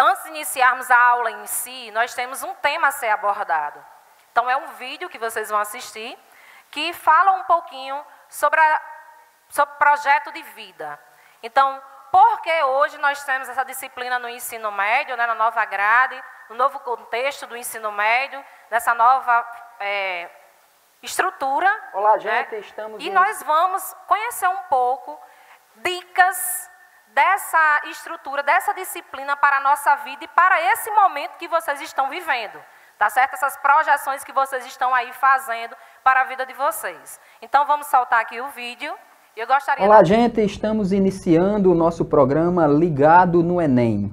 antes de iniciarmos a aula em si, nós temos um tema a ser abordado. Então, é um vídeo que vocês vão assistir, que fala um pouquinho sobre projeto de vida. Então, por que hoje nós temos essa disciplina no ensino médio, né, na nova grade, no novo contexto do ensino médio, nessa nova estrutura. Olá, gente, né? estamos... E nós vamos conhecer um pouco dicas dessa estrutura, dessa disciplina para a nossa vida e para esse momento que vocês estão vivendo. Tá certo? Essas projeções que vocês estão aí fazendo para a vida de vocês. Então, vamos soltar aqui o vídeo. Eu gostaria... Olá, gente, estamos iniciando o nosso programa Ligado no Enem.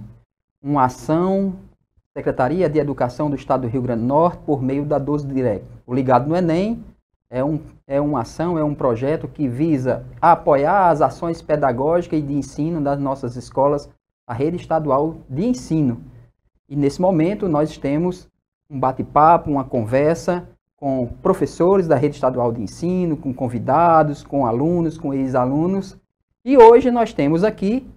Uma ação da Secretaria de Educação do Estado do Rio Grande do Norte por meio da 12 Direct. O Ligado no Enem é uma ação, é um projeto que visa apoiar as ações pedagógicas e de ensino das nossas escolas, a rede estadual de ensino. E nesse momento nós temos um bate-papo, uma conversa com professores da rede estadual de ensino, com convidados, com alunos, com ex-alunos. E hoje nós temos aqui,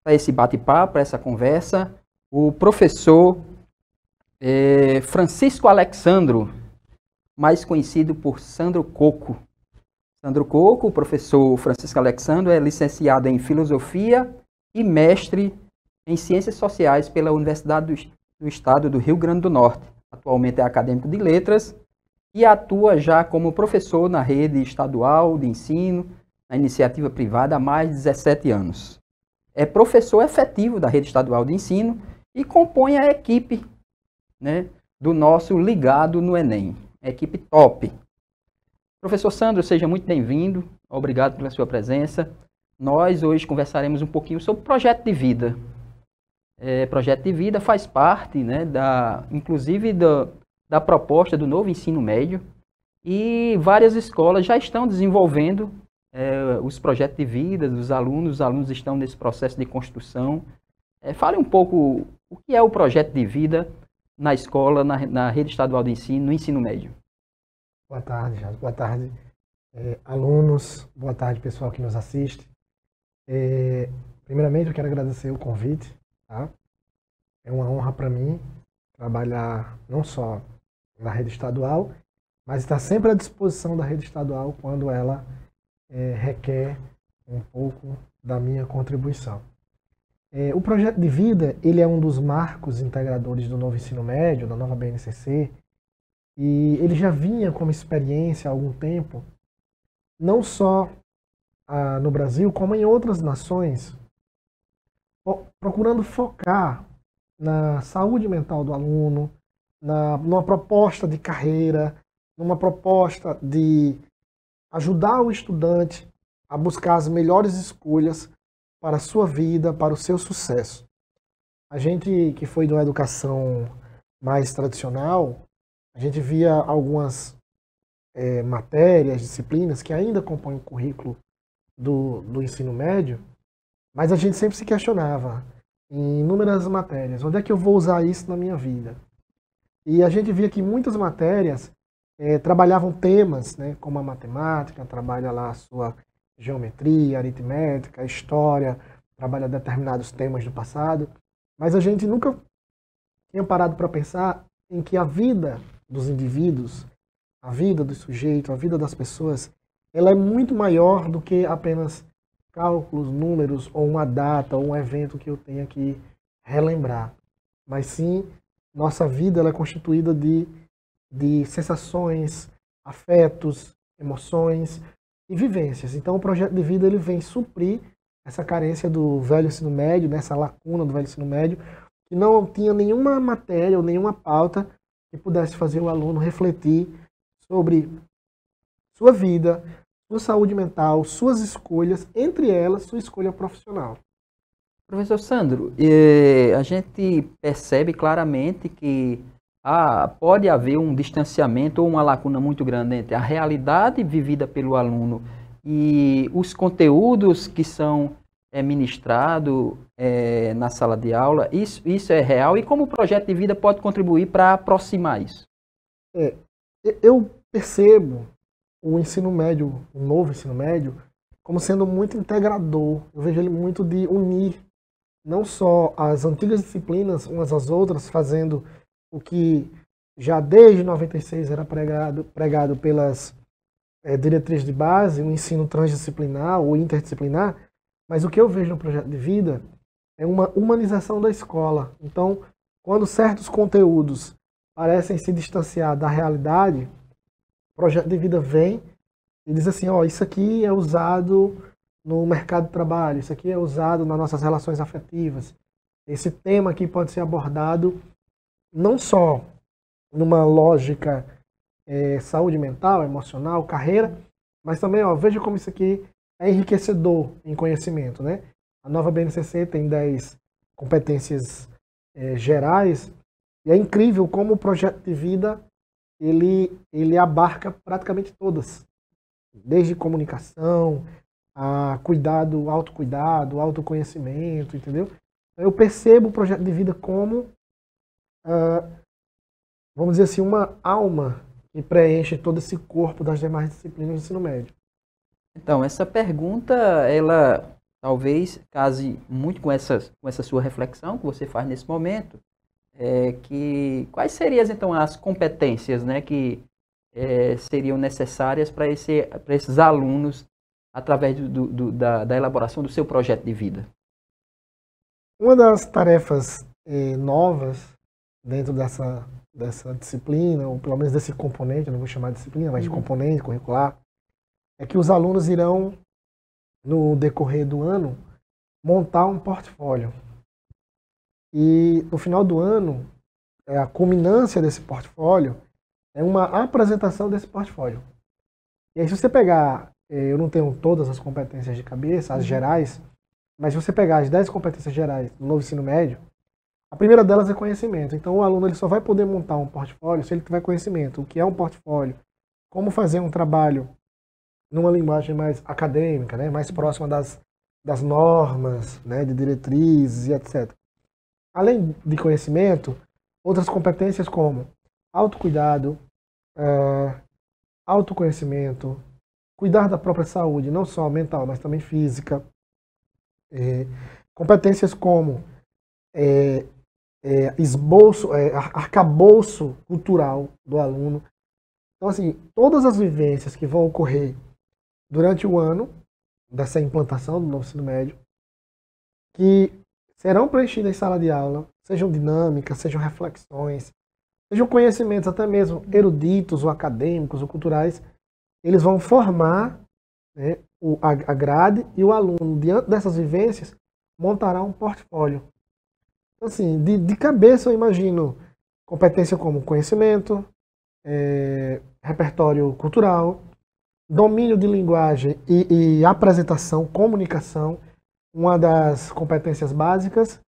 para esse bate-papo, para essa conversa, o professor Francisco Alexandro, mais conhecido por Sandro Coco. Sandro Coco, o professor Francisco Alexandro, é licenciado em Filosofia e mestre em Ciências Sociais pela Universidade do Estado do Rio Grande do Norte. Atualmente é acadêmico de letras e atua já como professor na rede estadual de ensino, na iniciativa privada há mais de 17 anos. É professor efetivo da rede estadual de ensino e compõe a equipe, né, do nosso Ligado no Enem. Equipe top. Professor Sandro, seja muito bem-vindo. Obrigado pela sua presença. Nós hoje conversaremos um pouquinho sobre projeto de vida. Projeto de vida faz parte, né, inclusive da proposta do novo ensino médio, e várias escolas já estão desenvolvendo os projetos de vida dos alunos. Os alunos estão nesse processo de construção. Fale um pouco o que é o projeto de vida na escola, na rede estadual de ensino, no ensino médio. Boa tarde, Jade. Boa tarde, alunos. Boa tarde, pessoal que nos assiste. Primeiramente, eu quero agradecer o convite. Tá? É uma honra para mim trabalhar não só na rede estadual, mas estar sempre à disposição da rede estadual quando ela requer um pouco da minha contribuição. O projeto de vida, ele é um dos marcos integradores do novo ensino médio, da nova BNCC, e ele já vinha como experiência há algum tempo, não só no Brasil, como em outras nações, procurando focar na saúde mental do aluno, numa proposta de carreira, numa proposta de ajudar o estudante a buscar as melhores escolhas para a sua vida, para o seu sucesso. A gente que foi de uma educação mais tradicional, a gente via algumas matérias, disciplinas que ainda compõem o currículo do ensino médio, mas a gente sempre se questionava em inúmeras matérias, onde é que eu vou usar isso na minha vida? E a gente via que muitas matérias trabalhavam temas, né, como a matemática, trabalha lá a sua geometria, aritmética, história, trabalha determinados temas do passado, mas a gente nunca tinha parado para pensar em que a vida dos indivíduos, a vida do sujeito, a vida das pessoas, ela é muito maior do que apenas cálculos, números, ou uma data, ou um evento que eu tenha que relembrar. Mas sim, nossa vida ela é constituída de sensações, afetos, emoções e vivências. Então o projeto de vida ele vem suprir essa carência do velho ensino médio, nessa lacuna do velho ensino médio, que não tinha nenhuma matéria ou nenhuma pauta que pudesse fazer o aluno refletir sobre sua vida, sua saúde mental, suas escolhas, entre elas, sua escolha profissional. Professor Sandro, a gente percebe claramente que pode haver um distanciamento ou uma lacuna muito grande entre a realidade vivida pelo aluno e os conteúdos que são ministrados na sala de aula. Isso é real? E como o projeto de vida pode contribuir para aproximar isso? Eu percebo o ensino médio, o novo ensino médio, como sendo muito integrador. Eu vejo ele muito de unir não só as antigas disciplinas, umas às outras, fazendo o que já desde 96 era pregado pelas diretrizes de base, o ensino transdisciplinar ou interdisciplinar, mas o que eu vejo no projeto de vida é uma humanização da escola. Então, quando certos conteúdos parecem se distanciar da realidade, o projeto de vida vem e diz assim, ó, isso aqui é usado no mercado de trabalho, isso aqui é usado nas nossas relações afetivas. Esse tema aqui pode ser abordado não só numa lógica saúde mental, emocional, carreira, mas também, ó, veja como isso aqui é enriquecedor em conhecimento, né? A nova BNCC tem 10 competências gerais e é incrível como o projeto de vida ele abarca praticamente todas, desde comunicação, a cuidado, autocuidado, autoconhecimento, entendeu? Eu percebo o projeto de vida como, vamos dizer assim, uma alma que preenche todo esse corpo das demais disciplinas do ensino médio. Então, essa pergunta, ela talvez case muito com essa sua reflexão que você faz nesse momento, que quais seriam, então, as competências, né, que seriam necessárias para esses alunos através da elaboração do seu projeto de vida? Uma das tarefas novas dentro dessa disciplina, ou pelo menos desse componente, eu não vou chamar de disciplina, mas de componente curricular, é que os alunos irão, no decorrer do ano, montar um portfólio. E no final do ano, a culminância desse portfólio é uma apresentação desse portfólio. E aí, se você pegar, eu não tenho todas as competências de cabeça, as gerais, mas se você pegar as 10 competências gerais do novo ensino médio, a primeira delas é conhecimento. Então, o aluno ele só vai poder montar um portfólio se ele tiver conhecimento. O que é um portfólio? Como fazer um trabalho numa linguagem mais acadêmica, né, mais próxima das normas, né, de diretrizes e etc. Além de conhecimento, outras competências como autocuidado, autoconhecimento, cuidar da própria saúde, não só mental, mas também física. Competências como arcabouço cultural do aluno. Então, assim, todas as vivências que vão ocorrer durante o ano dessa implantação do novo ensino médio, que serão preenchidas em sala de aula, sejam dinâmicas, sejam reflexões, sejam conhecimentos até mesmo eruditos ou acadêmicos ou culturais, eles vão formar, né, a grade, e o aluno, diante dessas vivências, montará um portfólio. Então, assim, de cabeça eu imagino competência como conhecimento, repertório cultural, domínio de linguagem e apresentação, comunicação. Uma das competências básicas,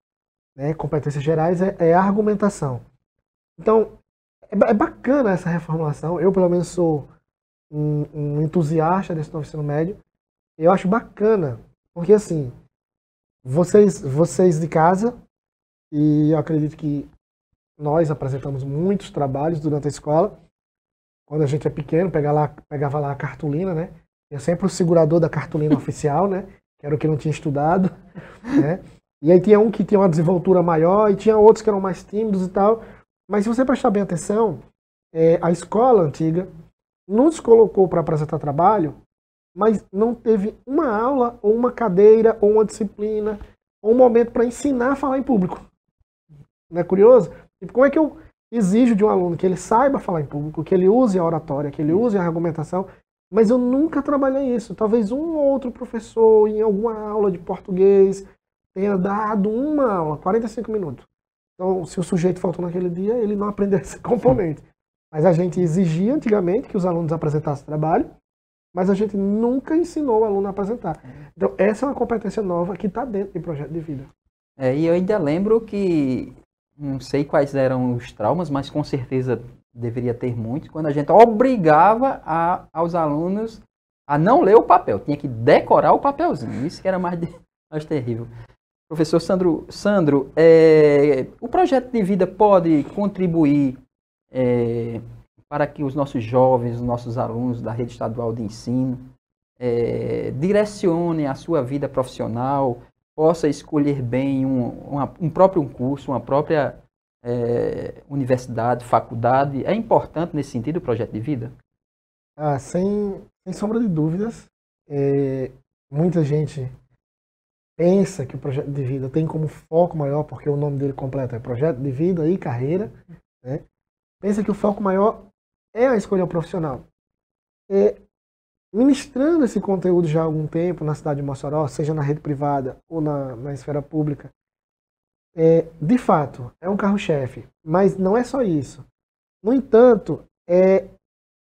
né, competências gerais, é a argumentação. Então, é bacana essa reformulação. Eu, pelo menos, sou um entusiasta desse novo ensino médio. Eu acho bacana, porque, assim, vocês de casa, e eu acredito que nós apresentamos muitos trabalhos durante a escola. Quando a gente é pequeno, pegava lá a cartolina, né? Eu sempre o segurador da cartolina oficial, né? Que era o que não tinha estudado, né? E aí tinha um que tinha uma desenvoltura maior e tinha outros que eram mais tímidos e tal. Mas se você prestar bem atenção, a escola antiga nos colocou para apresentar trabalho, mas não teve uma aula, ou uma cadeira, ou uma disciplina, ou um momento para ensinar a falar em público. Não é curioso? E como é que eu exijo de um aluno que ele saiba falar em público, que ele use a oratória, que ele use a argumentação, mas eu nunca trabalhei isso. Talvez um ou outro professor em alguma aula de português tenha dado uma aula, 45 minutos. Então, se o sujeito faltou naquele dia, ele não aprendeu esse componente. Mas a gente exigia antigamente que os alunos apresentassem trabalho, mas a gente nunca ensinou o aluno a apresentar. Então, essa é uma competência nova que está dentro do projeto de vida. E eu ainda lembro que, não sei quais eram os traumas, mas com certeza deveria ter muitos, quando a gente obrigava aos alunos a não ler o papel, tinha que decorar o papelzinho, isso que era mais terrível. Professor Sandro, o projeto de vida pode contribuir para que os nossos jovens, os nossos alunos da rede estadual de ensino, direcionem a sua vida profissional, possa escolher bem um próprio curso, uma própria universidade, faculdade? É importante nesse sentido o projeto de vida? Sem sombra de dúvidas. Muita gente pensa que o projeto de vida tem como foco maior, porque o nome dele completo é Projeto de Vida e Carreira, né? Pensa que o foco maior é a escolha profissional. Ministrando esse conteúdo já há algum tempo na cidade de Mossoró, seja na rede privada ou na esfera pública, de fato, é um carro-chefe, mas não é só isso. No entanto, é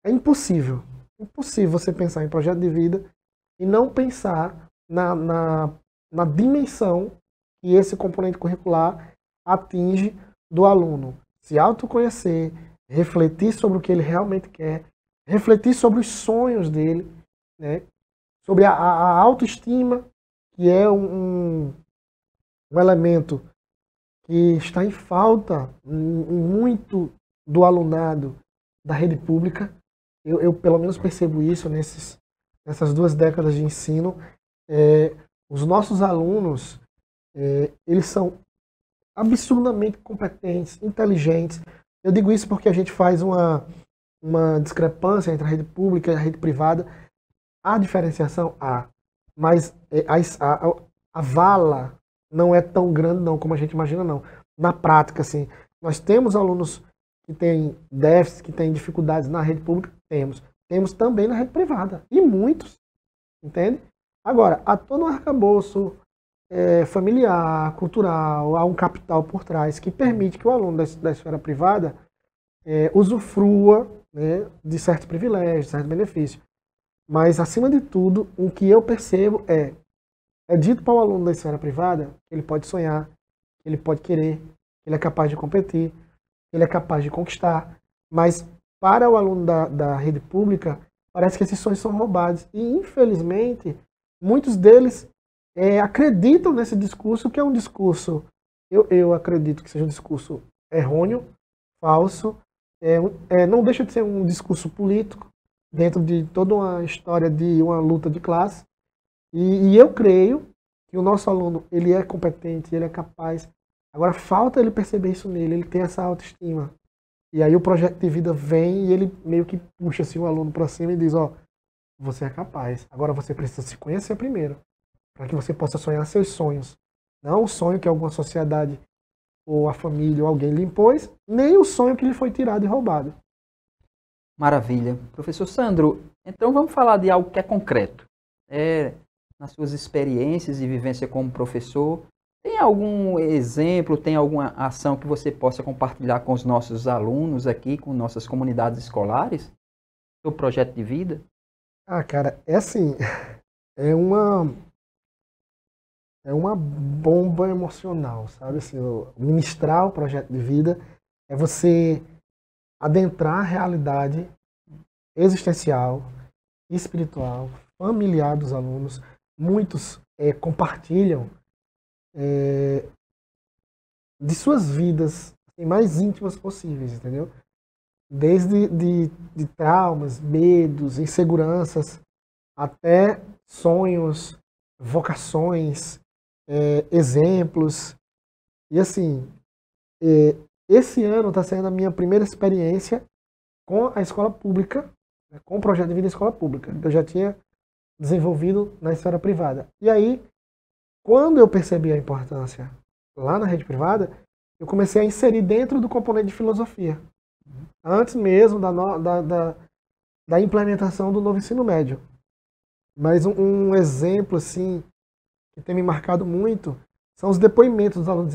impossível você pensar em projeto de vida e não pensar na dimensão que esse componente curricular atinge do aluno. Se autoconhecer, refletir sobre o que ele realmente quer, refletir sobre os sonhos dele, né? Sobre a autoestima, que é um elemento que está em falta em muito do alunado da rede pública. Eu pelo menos percebo isso nessas 2 décadas de ensino. Os nossos alunos, eles são absurdamente competentes, inteligentes. Eu digo isso porque a gente faz uma discrepância entre a rede pública e a rede privada. Há diferenciação? Há. Mas a vala não é tão grande não, como a gente imagina, não. Na prática, assim, nós temos alunos que têm déficits, que têm dificuldades na rede pública? Temos. Temos também na rede privada. E muitos. Entende? Agora, há todo um arcabouço familiar, cultural, há um capital por trás que permite que o aluno da esfera privada usufrua, né, de certos privilégios, de certos benefícios. Mas, acima de tudo, o que eu percebo é dito para o aluno da esfera privada que ele pode sonhar, que ele pode querer, que ele é capaz de competir, que ele é capaz de conquistar, mas para o aluno da rede pública, parece que esses sonhos são roubados. E, infelizmente, muitos deles acreditam nesse discurso, que é um discurso, eu acredito que seja um discurso errôneo, falso, não deixa de ser um discurso político, dentro de toda uma história de uma luta de classe. E eu creio que o nosso aluno, ele é competente, ele é capaz. Agora, falta ele perceber isso nele, ele tem essa autoestima. E aí o projeto de vida vem e ele meio que puxa assim, o aluno para cima e diz, você é capaz. Agora você precisa se conhecer primeiro, para que você possa sonhar seus sonhos. Não o sonho que alguma sociedade, ou a família, ou alguém lhe impôs, nem o sonho que lhe foi tirado e roubado. Maravilha. Professor Sandro, então vamos falar de algo que é concreto. Nas suas experiências e vivência como professor, tem algum exemplo, tem alguma ação que você possa compartilhar com os nossos alunos aqui, com nossas comunidades escolares? Seu projeto de vida? Cara, assim, é uma bomba emocional, sabe? Assim, ministrar o projeto de vida é você adentrar a realidade existencial, espiritual, familiar dos alunos. Muitos compartilham de suas vidas assim, mais íntimas possíveis, entendeu? Desde de traumas, medos, inseguranças, até sonhos, vocações, exemplos. E assim, esse ano está sendo a minha primeira experiência com a escola pública, né, com o projeto de vida escola pública, que eu já tinha desenvolvido na esfera privada. E aí, quando eu percebi a importância lá na rede privada, eu comecei a inserir dentro do componente de filosofia. Antes mesmo da implementação do novo ensino médio. Mas um exemplo assim, que tem me marcado muito são os depoimentos dos alunos.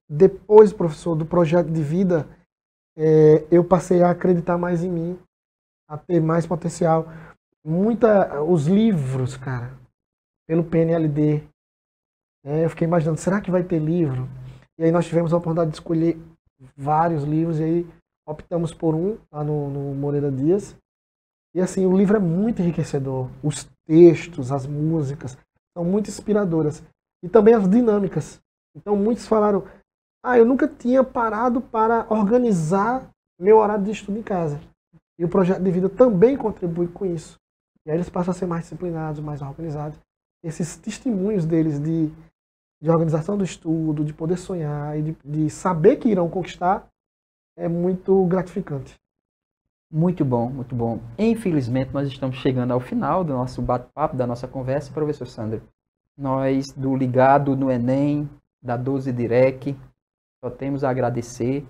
Depois, professor, do projeto de vida, eu passei a acreditar mais em mim, a ter mais potencial. Os livros, cara, pelo PNLD, eu fiquei imaginando, será que vai ter livro? E aí nós tivemos a oportunidade de escolher vários livros, e aí optamos por um, lá no Moreira Dias. E assim, o livro é muito enriquecedor. Os textos, as músicas, são muito inspiradoras. E também as dinâmicas. Então muitos falaram, eu nunca tinha parado para organizar meu horário de estudo em casa. E o projeto de vida também contribui com isso. E aí eles passam a ser mais disciplinados, mais organizados. Esses testemunhos deles de de organização do estudo, de poder sonhar e de saber que irão conquistar, é muito gratificante. Muito bom, muito bom. Infelizmente, nós estamos chegando ao final do nosso bate-papo, da nossa conversa, professor Sandro. Nós, do Ligado no Enem, da 12 Direc, só temos a agradecer.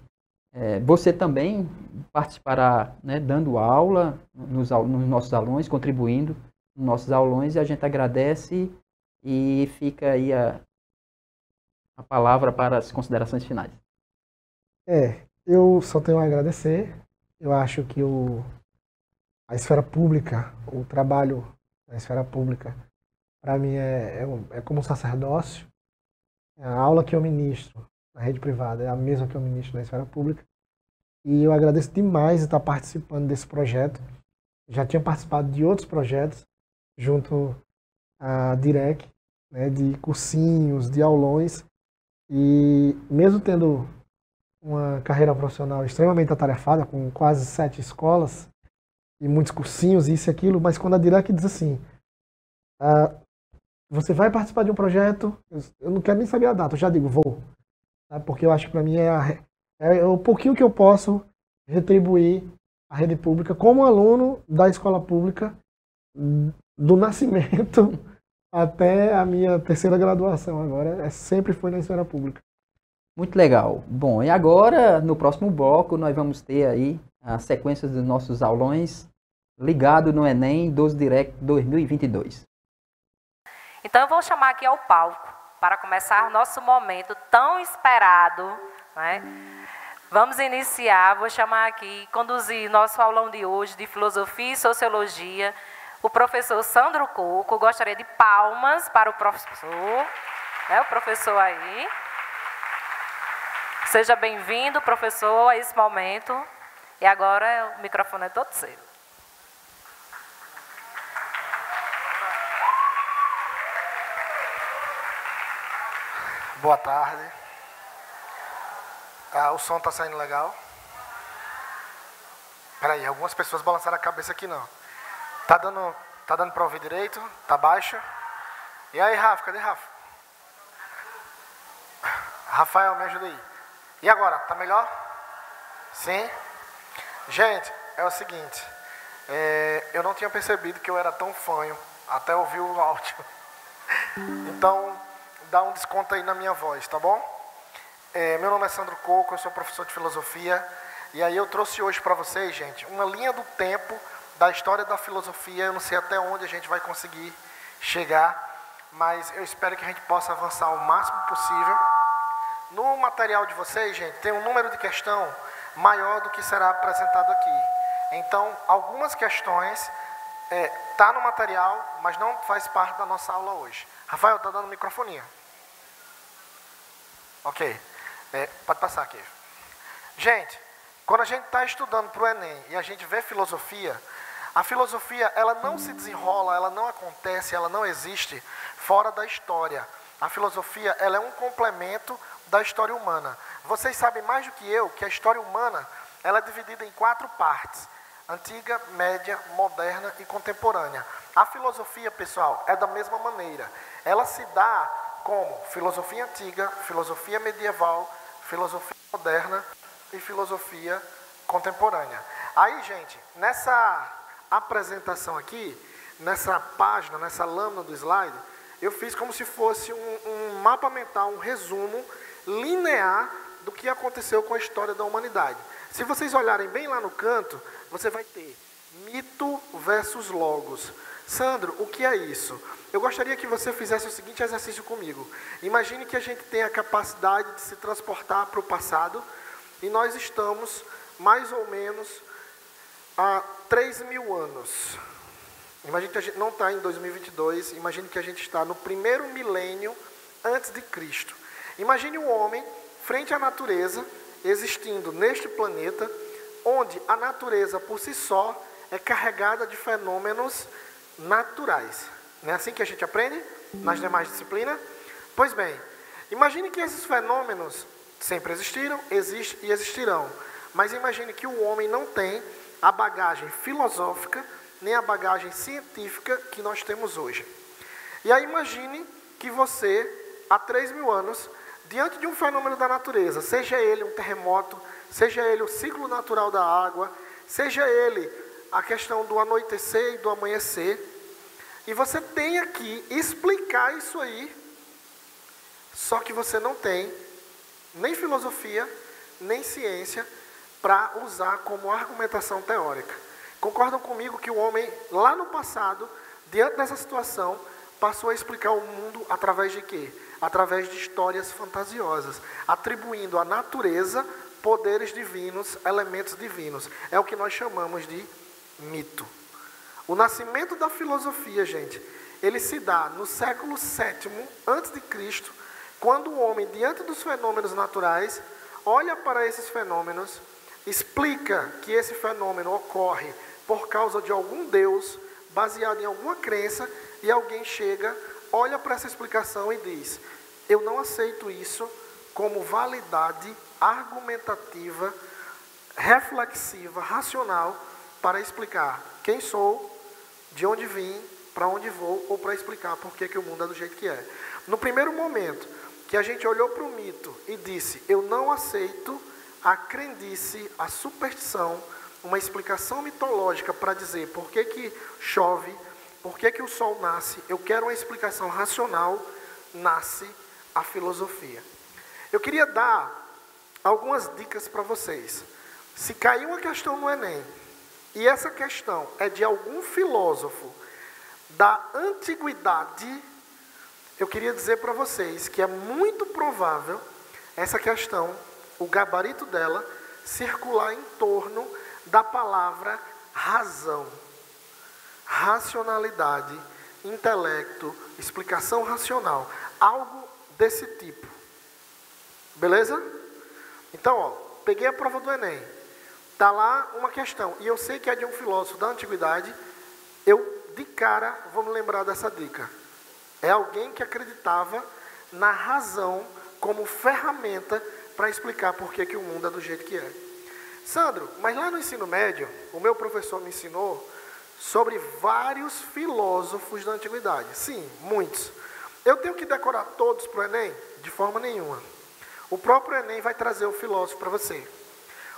Você também participará, né, dando aula nos nossos alunos, contribuindo nos nossos aulões, e a gente agradece e fica aí a palavra para as considerações finais. Eu só tenho a agradecer. Eu acho que a esfera pública, o trabalho na esfera pública, para mim é como um sacerdócio. A aula que eu ministro na rede privada é a mesma que eu ministro na esfera pública. E eu agradeço demais de estar participando desse projeto. Já tinha participado de outros projetos junto à Direc, né, de cursinhos, de aulões. E mesmo tendo uma carreira profissional extremamente atarefada, com quase 7 escolas e muitos cursinhos, isso e aquilo, mas quando a Direc diz assim, você vai participar de um projeto, eu não quero nem saber a data, eu já digo, vou. Porque eu acho que para mim é o pouquinho que eu posso retribuir à rede pública como aluno da escola pública, do nascimento até a minha terceira graduação. Agora, sempre foi na esfera pública. Muito legal. Bom, e agora, no próximo bloco, nós vamos ter aí a sequência dos nossos aulões Ligado no Enem 12 Direct 2022. Então, eu vou chamar aqui ao palco para começar nosso momento tão esperado, né? Vamos iniciar, vou chamar aqui, conduzir nosso aulão de hoje de Filosofia e Sociologia, o professor Sandro Coco. Gostaria de palmas para o professor, né? O professor aí. Seja bem-vindo, professor, a esse momento. E agora o microfone é todo seu. Boa tarde. O som está saindo legal? Peraí, algumas pessoas balançaram a cabeça aqui não. Tá dando para ouvir direito? Tá baixo? E aí, Rafa, cadê Rafa? Rafael, me ajuda aí. E agora, tá melhor? Sim? Gente, é o seguinte, eu não tinha percebido que eu era tão fanho até ouvir o áudio. Então, dá um desconto aí na minha voz, tá bom? Meu nome é Sandro Coco, eu sou professor de filosofia. E aí eu trouxe hoje para vocês, gente, uma linha do tempo da história da filosofia. Eu não sei até onde a gente vai conseguir chegar, mas eu espero que a gente possa avançar o máximo possível. No material de vocês, gente, tem um número de questão maior do que será apresentado aqui. Então, algumas questões tá no material, mas não faz parte da nossa aula hoje. Rafael, tá dando microfonia. Ok. Pode passar aqui. Gente, quando a gente está estudando para o Enem e a gente vê filosofia, a filosofia ela não se desenrola, ela não acontece, ela não existe fora da história. A filosofia ela é um complemento da história humana. Vocês sabem mais do que eu que a história humana ela é dividida em 4 partes: antiga, média, moderna e contemporânea. A filosofia, pessoal, é da mesma maneira. Ela se dá como filosofia antiga, filosofia medieval, filosofia moderna e filosofia contemporânea. Aí, gente, nessa apresentação aqui, nessa página, nessa lâmina do slide, eu fiz como se fosse um mapa mental, um resumo linear do que aconteceu com a história da humanidade. Se vocês olharem bem lá no canto, você vai ter mito versus logos. Sandro, o que é isso? Eu gostaria que você fizesse o seguinte exercício comigo. Imagine que a gente tem a capacidade de se transportar para o passado e nós estamos mais ou menos há 3.000 anos. Imagine que a gente não está em 2022, imagine que a gente está no primeiro milênio antes de Cristo. Imagine um homem frente à natureza, existindo neste planeta, onde a natureza por si só é carregada de fenômenos naturais. Não é assim que a gente aprende nas demais disciplinas? Pois bem, imagine que esses fenômenos sempre existiram, existem e existirão. Mas imagine que o homem não tem a bagagem filosófica, nem a bagagem científica que nós temos hoje. E aí imagine que você há 3.000 anos, diante de um fenômeno da natureza, seja ele um terremoto, seja ele o ciclo natural da água, seja ele a questão do anoitecer e do amanhecer, e você tem que explicar isso aí, só que você não tem nem filosofia, nem ciência para usar como argumentação teórica. Concordam comigo que o homem, lá no passado, diante dessa situação, passou a explicar o mundo através de quê? Através de histórias fantasiosas, atribuindo à natureza poderes divinos, elementos divinos. É o que nós chamamos de mito. O nascimento da filosofia, gente, ele se dá no século VII a.C., quando o homem, diante dos fenômenos naturais, olha para esses fenômenos, explica que esse fenômeno ocorre por causa de algum Deus, baseado em alguma crença, e alguém chega, olha para essa explicação e diz: eu não aceito isso como validade argumentativa, reflexiva, racional, para explicar quem sou, de onde vim, para onde vou, ou para explicar por que o mundo é do jeito que é. No primeiro momento que a gente olhou para o mito e disse: eu não aceito a crendice, a superstição, uma explicação mitológica para dizer por que chove, por que o sol nasce, eu quero uma explicação racional, nasce a filosofia. Eu queria dar algumas dicas para vocês. Se cair uma questão no Enem, e essa questão é de algum filósofo da antiguidade, eu queria dizer para vocês que é muito provável essa questão, o gabarito dela, circular em torno da palavra razão, racionalidade, intelecto, explicação racional, algo desse tipo. Beleza? Então, ó, peguei a prova do Enem, está lá uma questão, e eu sei que é de um filósofo da antiguidade, eu de cara vou me lembrar dessa dica. É alguém que acreditava na razão como ferramenta para explicar por que o mundo é do jeito que é. Sandro, mas lá no ensino médio, o meu professor me ensinou sobre vários filósofos da antiguidade. Sim, muitos. Eu tenho que decorar todos para o Enem? De forma nenhuma. O próprio Enem vai trazer o filósofo para você.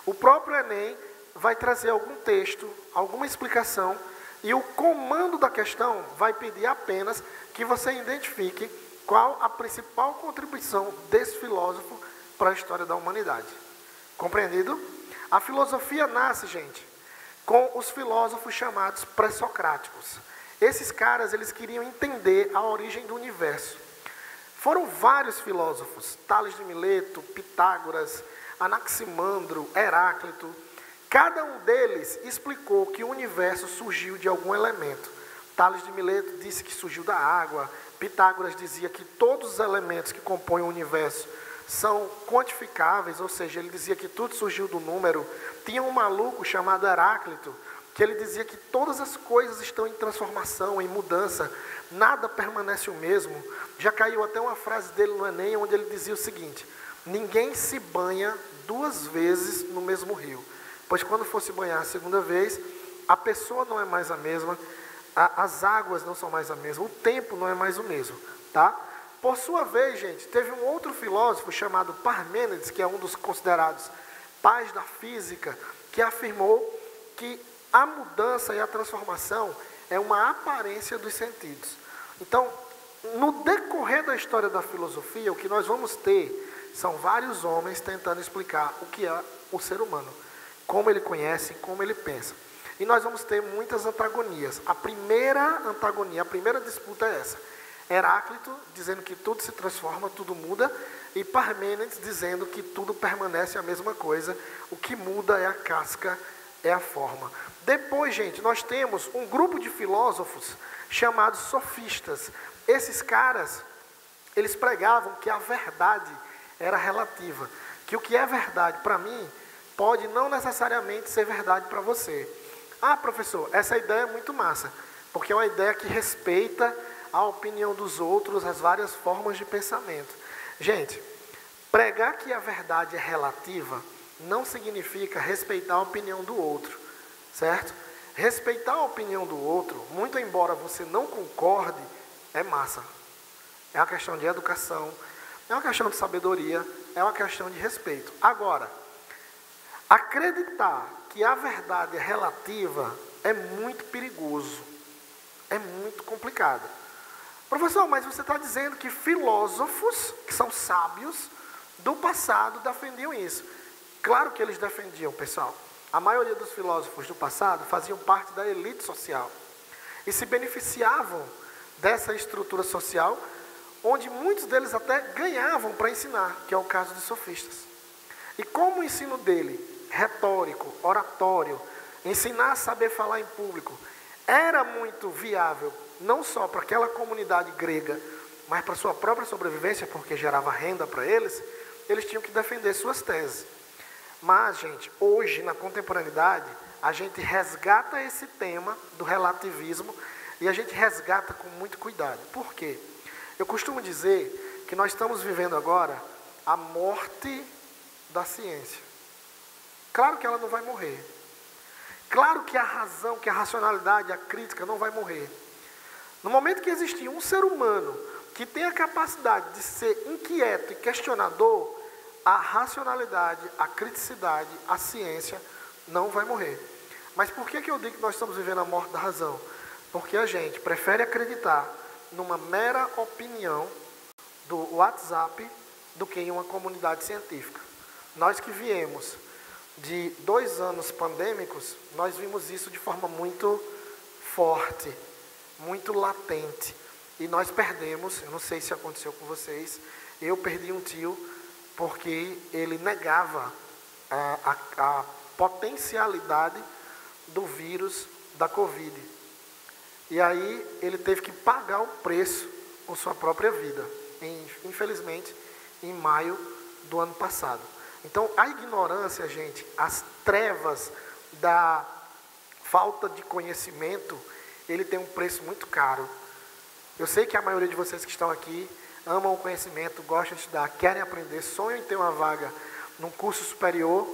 O próprio Enem vai trazer algum texto, alguma explicação, e o comando da questão vai pedir apenas que você identifique qual a principal contribuição desse filósofo para a história da humanidade. Compreendido? A filosofia nasce, gente, com os filósofos chamados pré-socráticos. Esses caras, eles queriam entender a origem do universo. Foram vários filósofos, Tales de Mileto, Pitágoras, Anaximandro, Heráclito. Cada um deles explicou que o universo surgiu de algum elemento. Tales de Mileto disse que surgiu da água. Pitágoras dizia que todos os elementos que compõem o universo são quantificáveis, ou seja, ele dizia que tudo surgiu do número. Tinha um maluco chamado Heráclito, que ele dizia que todas as coisas estão em transformação, em mudança, nada permanece o mesmo. Já caiu até uma frase dele no Enem, onde ele dizia o seguinte: ninguém se banha 2 vezes no mesmo rio, pois quando for se banhar a segunda vez, a pessoa não é mais a mesma, as águas não são mais a mesma, o tempo não é mais o mesmo, tá? Por sua vez, gente, teve um outro filósofo chamado Parmênides, que é um dos considerados pais da física, que afirmou que a mudança e a transformação é uma aparência dos sentidos. Então, no decorrer da história da filosofia, o que nós vamos ter são vários homens tentando explicar o que é o ser humano, como ele conhece, como ele pensa. E nós vamos ter muitas antagonias. A primeira antagonia, a primeira disputa é essa. Heráclito dizendo que tudo se transforma, tudo muda, e Parmênides dizendo que tudo permanece a mesma coisa, o que muda é a casca, é a forma. Depois, gente, nós temos um grupo de filósofos chamados sofistas. Esses caras, eles pregavam que a verdade era relativa, que o que é verdade para mim pode não necessariamente ser verdade para você. Ah, professor, essa ideia é muito massa, porque é uma ideia que respeita a opinião dos outros, as várias formas de pensamento. Gente, pregar que a verdade é relativa não significa respeitar a opinião do outro, certo? Respeitar a opinião do outro, muito embora você não concorde, é massa. é uma questão de educação, é uma questão de sabedoria, é uma questão de respeito. Agora, acreditar que a verdade é relativa é muito perigoso, é muito complicado. Professor, mas você está dizendo que filósofos, que são sábios, do passado defendiam isso. Claro que eles defendiam, pessoal. A maioria dos filósofos do passado faziam parte da elite social e se beneficiavam dessa estrutura social, onde muitos deles até ganhavam para ensinar, que é o caso dos sofistas. E como o ensino dele, retórico, oratório, ensinar a saber falar em público, era muito viável, não só para aquela comunidade grega, mas para sua própria sobrevivência, porque gerava renda para eles, eles tinham que defender suas teses. Mas, gente, hoje, na contemporaneidade, a gente resgata esse tema do relativismo e a gente resgata com muito cuidado. Por quê? Eu costumo dizer que nós estamos vivendo agora a morte da ciência. Claro que ela não vai morrer. Claro que a razão, que a racionalidade, a crítica não vai morrer. No momento que existir um ser humano que tem a capacidade de ser inquieto e questionador, a racionalidade, a criticidade, a ciência não vai morrer. Mas por que eu digo que nós estamos vivendo a morte da razão? Porque a gente prefere acreditar numa mera opinião do WhatsApp do que em uma comunidade científica. Nós que viemos de 2 anos pandêmicos, nós vimos isso de forma muito forte, muito latente. E nós perdemos, eu não sei se aconteceu com vocês, eu perdi um tio porque ele negava a potencialidade do vírus da Covid. E aí ele teve que pagar o preço com sua própria vida, infelizmente, em maio do ano passado. Então, a ignorância, gente, as trevas da falta de conhecimento, ele tem um preço muito caro. Eu sei que a maioria de vocês que estão aqui amam o conhecimento, gostam de estudar, querem aprender, sonham em ter uma vaga num curso superior.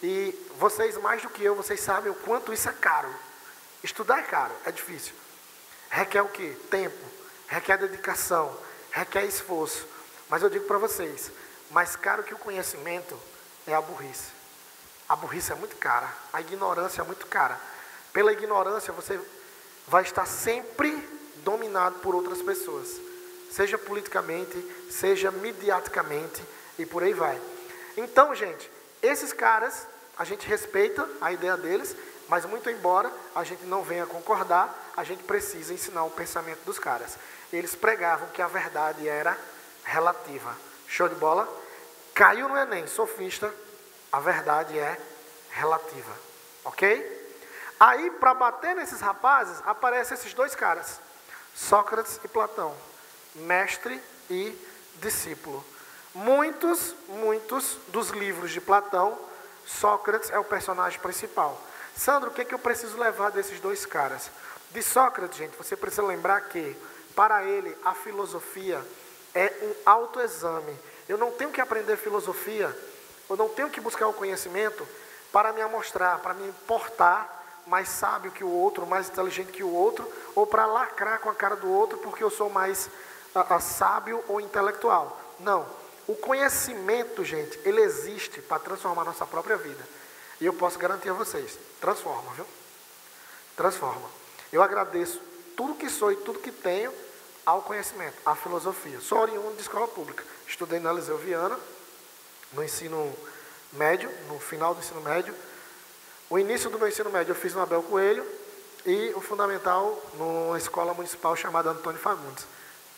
E vocês, mais do que eu, vocês sabem o quanto isso é caro. Estudar é caro, é difícil. Requer o quê? Tempo, requer dedicação, requer esforço. Mas eu digo para vocês, mais caro que o conhecimento é a burrice. A burrice é muito cara, a ignorância é muito cara. Pela ignorância você vai estar sempre dominado por outras pessoas. Seja politicamente, seja mediaticamente e por aí vai. Então, gente, esses caras, a gente respeita a ideia deles, mas muito embora a gente não venha concordar, a gente precisa ensinar o pensamento dos caras. Eles pregavam que a verdade era relativa. Show de bola? Caiu no Enem, sofista, a verdade é relativa. Ok? Aí, para bater nesses rapazes, aparecem esses 2 caras. Sócrates e Platão. Mestre e discípulo. Muitos dos livros de Platão, Sócrates é o personagem principal. Sandro, o que eu preciso levar desses 2 caras? De Sócrates, gente, você precisa lembrar que, para ele, a filosofia é um autoexame. Eu não tenho que aprender filosofia, eu não tenho que buscar o conhecimento para me amostrar, para me portar mais sábio que o outro, mais inteligente que o outro, ou para lacrar com a cara do outro porque eu sou mais sábio ou intelectual. Não. O conhecimento, gente, ele existe para transformar a nossa própria vida. E eu posso garantir a vocês, transforma, viu? Transforma. Eu agradeço tudo que sou e tudo que tenho ao conhecimento, à filosofia. Sou oriundo de escola pública. Estudei na Eliseu Viana, no ensino médio, no final do ensino médio. O início do meu ensino médio eu fiz no Abel Coelho e o fundamental numa escola municipal chamada Antônio Fagundes.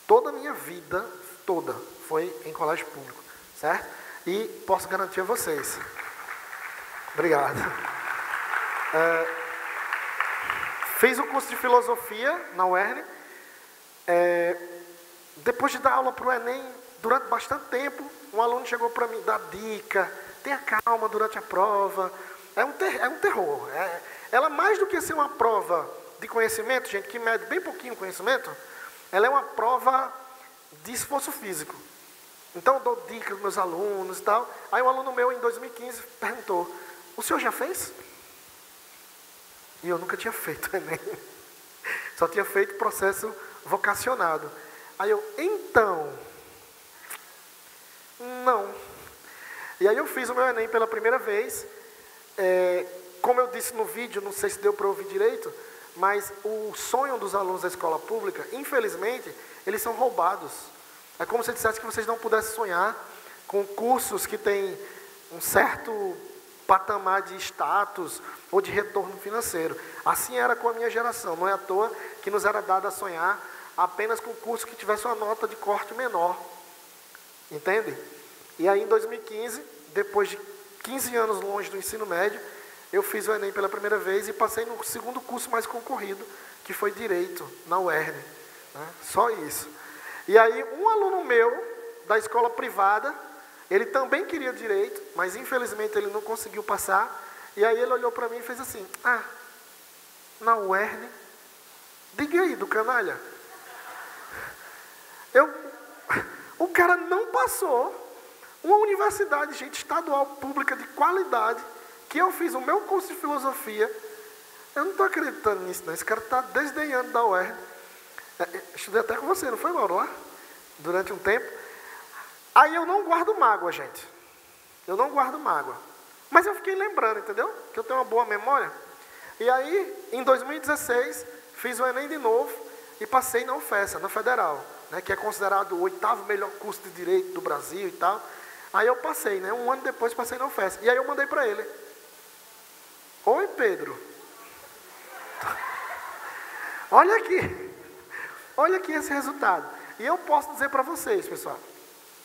Toda a minha vida, toda, foi em colégio público, certo? E posso garantir a vocês. Obrigado. Fiz o curso de filosofia na UERN. Depois de dar aula para o Enem, durante bastante tempo, um aluno chegou para mim dar dica, tenha calma durante a prova. É um terror. Ela, mais do que ser uma prova de conhecimento, gente, que mede bem pouquinho conhecimento, ela é uma prova de esforço físico. Então, eu dou dicas aos meus alunos e tal. Aí, um aluno meu, em 2015, perguntou, o senhor já fez? E eu nunca tinha feito Enem. Só tinha feito processo vocacionado. Aí eu, então, não. E aí eu fiz o meu Enem pela primeira vez. Como eu disse no vídeo, não sei se deu para ouvir direito, mas o sonho dos alunos da escola pública, infelizmente, eles são roubados. É como se eu dissesse que vocês não pudessem sonhar com cursos que têm um certo patamar de status ou de retorno financeiro. Assim era com a minha geração. Não é à toa que nos era dado a sonhar apenas com cursos que tivessem uma nota de corte menor. Entende? E aí em 2015, depois de 15 anos longe do ensino médio, eu fiz o Enem pela primeira vez e passei no segundo curso mais concorrido, que foi Direito, na UERN. Né? Só isso. E aí um aluno meu, da escola privada, ele também queria Direito, mas infelizmente ele não conseguiu passar. E aí ele olhou para mim e fez assim, na UERN? Diga aí, do canalha. O cara não passou. Uma universidade, gente, estadual, pública, de qualidade, que eu fiz o meu curso de filosofia. Eu não estou acreditando nisso, não. Esse cara está desdenhando da UERN. Estudei até com você, não foi, Mauro, lá? Durante um tempo. Aí eu não guardo mágoa, gente. Eu não guardo mágoa. Mas eu fiquei lembrando, entendeu? Que eu tenho uma boa memória. E aí, em 2016, fiz o Enem de novo e passei na UFESA, na Federal, né, que é considerado o 8º melhor curso de Direito do Brasil e tal. Aí eu passei, né? Um ano depois passei na UFESA. E aí eu mandei para ele. Oi, Pedro. Olha aqui. Olha aqui esse resultado. E eu posso dizer para vocês, pessoal.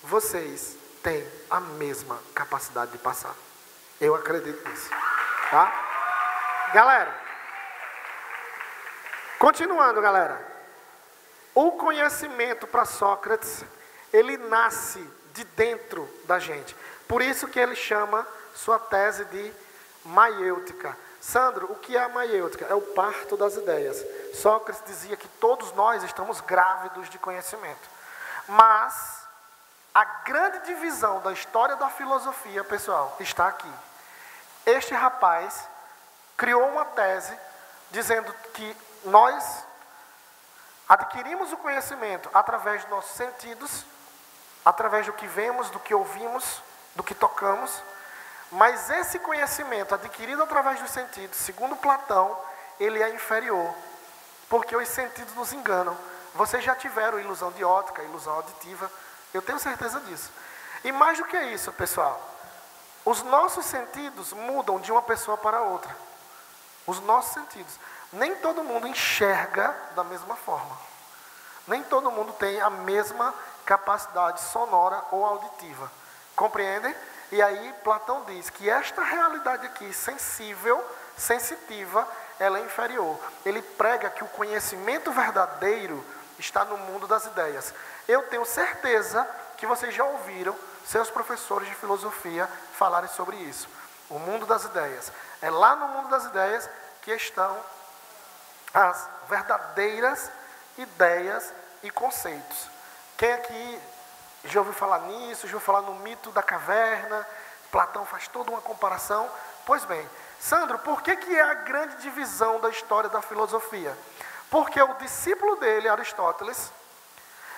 Vocês têm a mesma capacidade de passar. Eu acredito nisso. Tá? Galera. Continuando, galera. O conhecimento para Sócrates, ele nasce de dentro da gente. Por isso que ele chama sua tese de maiêutica. Sandro, o que é a maiêutica? É o parto das ideias. Sócrates dizia que todos nós estamos grávidos de conhecimento. Mas a grande divisão da história da filosofia, pessoal, está aqui. Este rapaz criou uma tese dizendo que nós adquirimos o conhecimento através dos nossos sentidos, através do que vemos, do que ouvimos, do que tocamos, mas esse conhecimento adquirido através dos sentidos, segundo Platão, ele é inferior, porque os sentidos nos enganam. Vocês já tiveram ilusão de ótica, ilusão auditiva, eu tenho certeza disso. E mais do que isso, pessoal, os nossos sentidos mudam de uma pessoa para outra. Os nossos sentidos. Nem todo mundo enxerga da mesma forma. Nem todo mundo tem a mesma capacidade sonora ou auditiva. Compreendem? E aí Platão diz que esta realidade aqui, sensível, sensitiva, ela é inferior. Ele prega que o conhecimento verdadeiro está no mundo das ideias. Eu tenho certeza que vocês já ouviram seus professores de filosofia falarem sobre isso. O mundo das ideias. É lá no mundo das ideias que estão as verdadeiras ideias e conceitos. Quem aqui já ouviu falar nisso, já ouviu falar no mito da caverna? Platão faz toda uma comparação. Pois bem, Sandro, por que é a grande divisão da história da filosofia? Porque o discípulo dele, Aristóteles,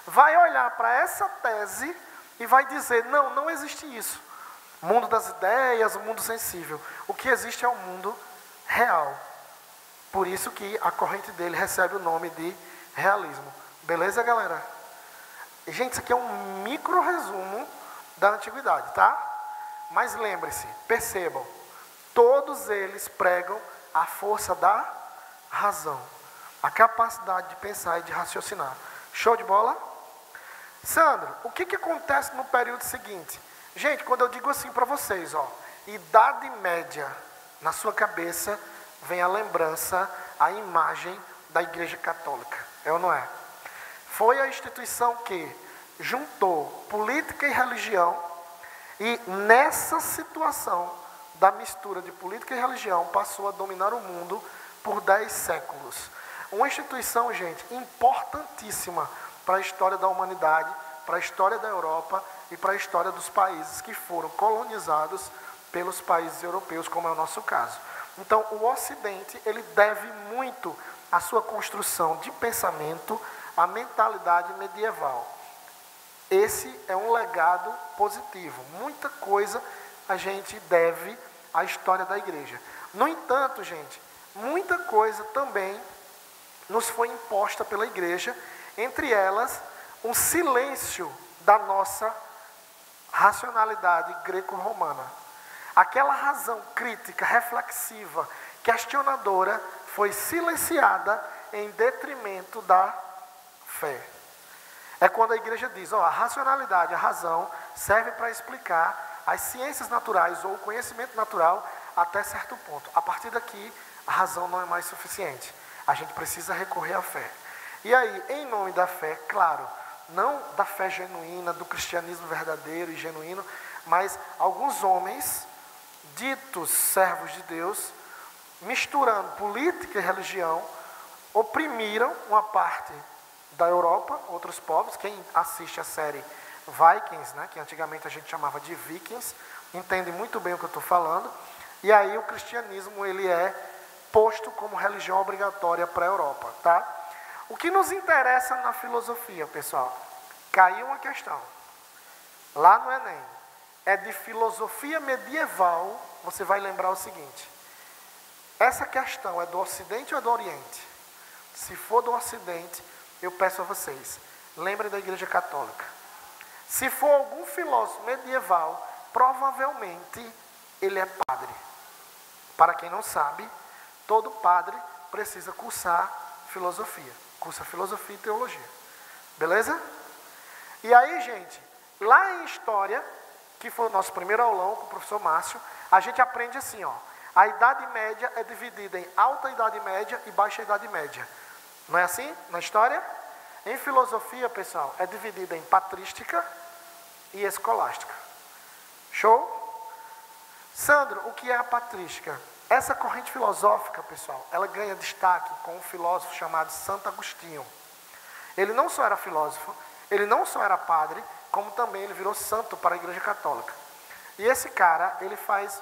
vai olhar para essa tese e vai dizer, não existe isso. Mundo das ideias, o mundo sensível. O que existe é o mundo real. Por isso que a corrente dele recebe o nome de realismo. Beleza, galera? Gente, isso aqui é um micro resumo da antiguidade, tá? Mas lembre-se, percebam, todos eles pregam a força da razão, a capacidade de pensar e de raciocinar. Show de bola? Sandro, o que acontece no período seguinte? Gente, quando eu digo assim para vocês, ó, idade média, na sua cabeça vem a lembrança, a imagem da Igreja Católica. É ou não é? Foi a instituição que juntou política e religião, e nessa situação da mistura de política e religião passou a dominar o mundo por 10 séculos. Uma instituição, gente, importantíssima para a história da humanidade, para a história da Europa e para a história dos países que foram colonizados pelos países europeus, como é o nosso caso. Então, o Ocidente, ele deve muito a sua construção de pensamento, a mentalidade medieval. Esse é um legado positivo. Muita coisa a gente deve à história da igreja. No entanto, gente, muita coisa também nos foi imposta pela igreja, entre elas, um silêncio da nossa racionalidade greco-romana. Aquela razão crítica, reflexiva, questionadora, foi silenciada em detrimento da fé. É quando a igreja diz, a racionalidade, a razão, serve para explicar as ciências naturais ou o conhecimento natural até certo ponto. A partir daqui, a razão não é mais suficiente. A gente precisa recorrer à fé. E aí, em nome da fé, claro, não da fé genuína, do cristianismo verdadeiro e genuíno, mas alguns homens, ditos servos de Deus, misturando política e religião, oprimiram uma parte da Europa, outros povos. Quem assiste a série Vikings, né, que antigamente a gente chamava de Vikings, entende muito bem o que eu estou falando. E aí o cristianismo ele é posto como religião obrigatória para a Europa, tá? O que nos interessa na filosofia, pessoal, caiu uma questão lá no Enem, é de filosofia medieval. Você vai lembrar o seguinte: essa questão é do Ocidente ou é do Oriente? Se for do Ocidente, eu peço a vocês, lembrem da Igreja Católica. Se for algum filósofo medieval, provavelmente ele é padre. Para quem não sabe, todo padre precisa cursar filosofia. Cursa filosofia e teologia. Beleza? E aí, gente, lá em História, que foi o nosso primeiro aulão com o professor Márcio, a gente aprende assim, a Idade Média é dividida em Alta Idade Média e Baixa Idade Média. Não é assim na História? Em filosofia, pessoal, é dividida em patrística e escolástica. Show? Sandro, o que é a patrística? Essa corrente filosófica, pessoal, ela ganha destaque com um filósofo chamado Santo Agostinho. Ele não só era filósofo, ele não só era padre, como também ele virou santo para a Igreja Católica. E esse cara, ele faz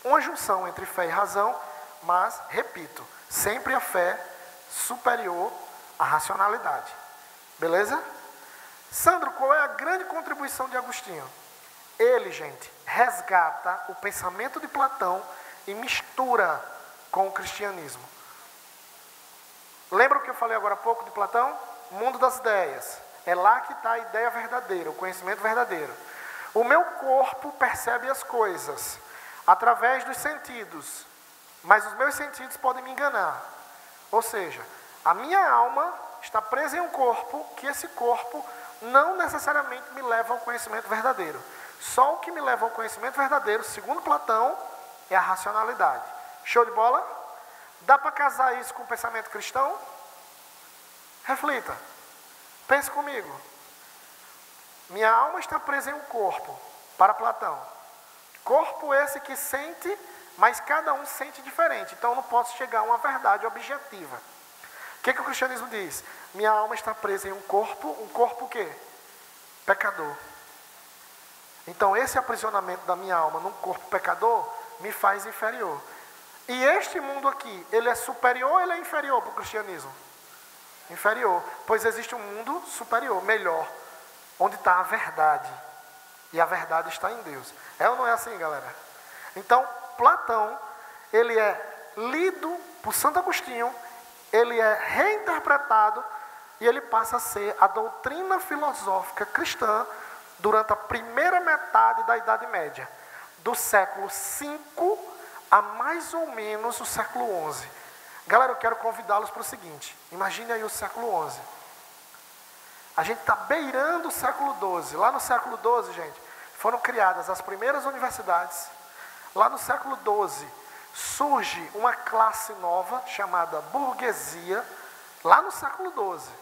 uma junção entre fé e razão, mas, repito, sempre a fé superior à racionalidade. Beleza? Sandro, qual é a grande contribuição de Agostinho? Ele, gente, resgata o pensamento de Platão e mistura com o cristianismo. Lembra o que eu falei agora há pouco de Platão? Mundo das ideias. É lá que está a ideia verdadeira, o conhecimento verdadeiro. O meu corpo percebe as coisas através dos sentidos, mas os meus sentidos podem me enganar. Ou seja, a minha alma está presa em um corpo, que esse corpo não necessariamente me leva ao conhecimento verdadeiro. Só o que me leva ao conhecimento verdadeiro, segundo Platão, é a racionalidade. Show de bola? Dá para casar isso com o pensamento cristão? Reflita. Pense comigo. Minha alma está presa em um corpo, para Platão. Corpo esse que sente, mas cada um sente diferente. Então eu não posso chegar a uma verdade objetiva. O que o cristianismo diz? Minha alma está presa em um corpo o quê? Pecador. Então esse aprisionamento da minha alma num corpo pecador me faz inferior. E este mundo aqui, ele é superior ou ele é inferior para o cristianismo? Inferior, pois existe um mundo superior, melhor, onde está a verdade. E a verdade está em Deus. É ou não é assim, galera? Então, Platão, ele é lido por Santo Agostinho, ele é reinterpretado e ele passa a ser a doutrina filosófica cristã durante a primeira metade da Idade Média, do século V a mais ou menos o século XI. Galera, eu quero convidá-los para o seguinte, imagine aí o século XI. A gente está beirando o século XII. Lá no século XII, gente, foram criadas as primeiras universidades. Lá no século XII, surge uma classe nova chamada burguesia, lá no século XII.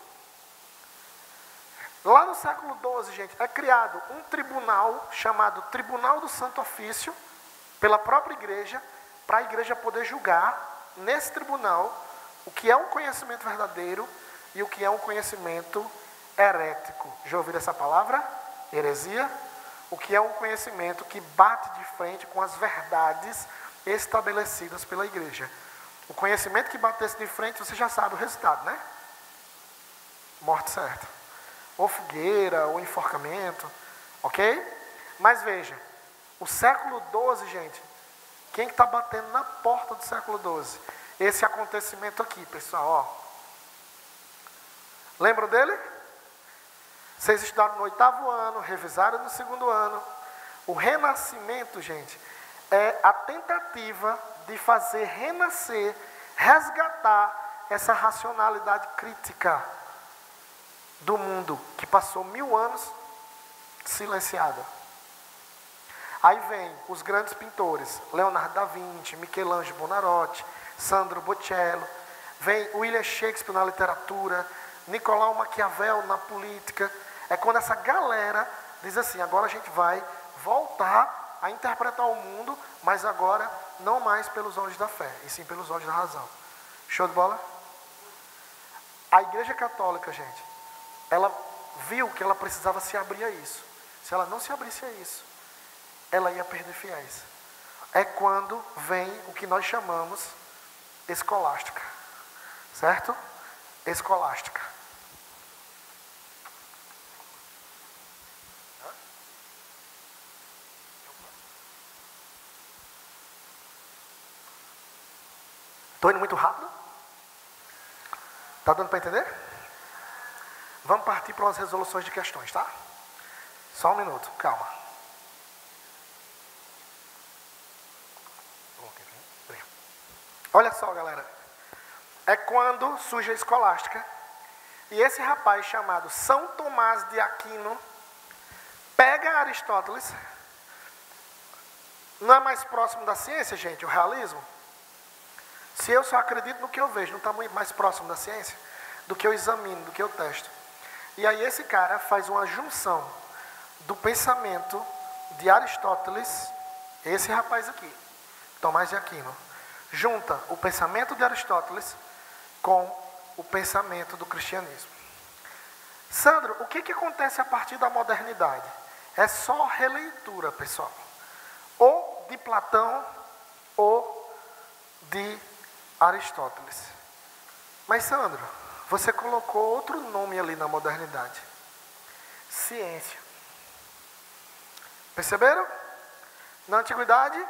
Lá no século XII, gente, é criado um tribunal chamado Tribunal do Santo Ofício, pela própria igreja, para a igreja poder julgar nesse tribunal o que é um conhecimento verdadeiro e o que é um conhecimento herético. Já ouviram essa palavra? Heresia? O que é um conhecimento que bate de frente com as verdades estabelecidas pela igreja. O conhecimento que batesse de frente, você já sabe o resultado, né? Morte certa. Ou fogueira, ou enforcamento, ok? Mas veja, o século XII, gente, quem está batendo na porta do século XII? Esse acontecimento aqui, pessoal, ó. Lembram dele? Vocês estudaram no 8º ano, revisaram no 2º ano. O renascimento, gente, é a tentativa de fazer renascer, resgatar essa racionalidade crítica do mundo que passou 1000 anos silenciada. Aí vem os grandes pintores, Leonardo da Vinci, Michelangelo Buonarroti, Sandro Botticelli, vem William Shakespeare na literatura, Nicolau Maquiavel na política. É quando essa galera diz assim, agora a gente vai voltar a interpretar o mundo, mas agora não mais pelos olhos da fé, e sim pelos olhos da razão. Show de bola? A Igreja Católica, gente, ela viu que ela precisava se abrir a isso. Se ela não se abrisse a isso, ela ia perder fiéis. É quando vem o que nós chamamos escolástica. Certo? Escolástica. Estou indo muito rápido? Está dando para entender? Vamos partir para as resoluções de questões, tá? Só um minuto, calma. Olha só, galera. É quando surge a escolástica. E esse rapaz chamado São Tomás de Aquino pega Aristóteles. Não é mais próximo da ciência, gente, o realismo? Se eu só acredito no que eu vejo, não está muito mais próximo da ciência do que eu examino, do que eu testo. E aí esse cara faz uma junção do pensamento de Aristóteles, esse rapaz aqui, Tomás de Aquino, junta o pensamento de Aristóteles com o pensamento do cristianismo. Sandro, o que acontece a partir da modernidade? É só releitura, pessoal. Ou de Platão, ou de Aristóteles. Mas, Sandro, você colocou outro nome ali na modernidade. Ciência. Perceberam? Na antiguidade,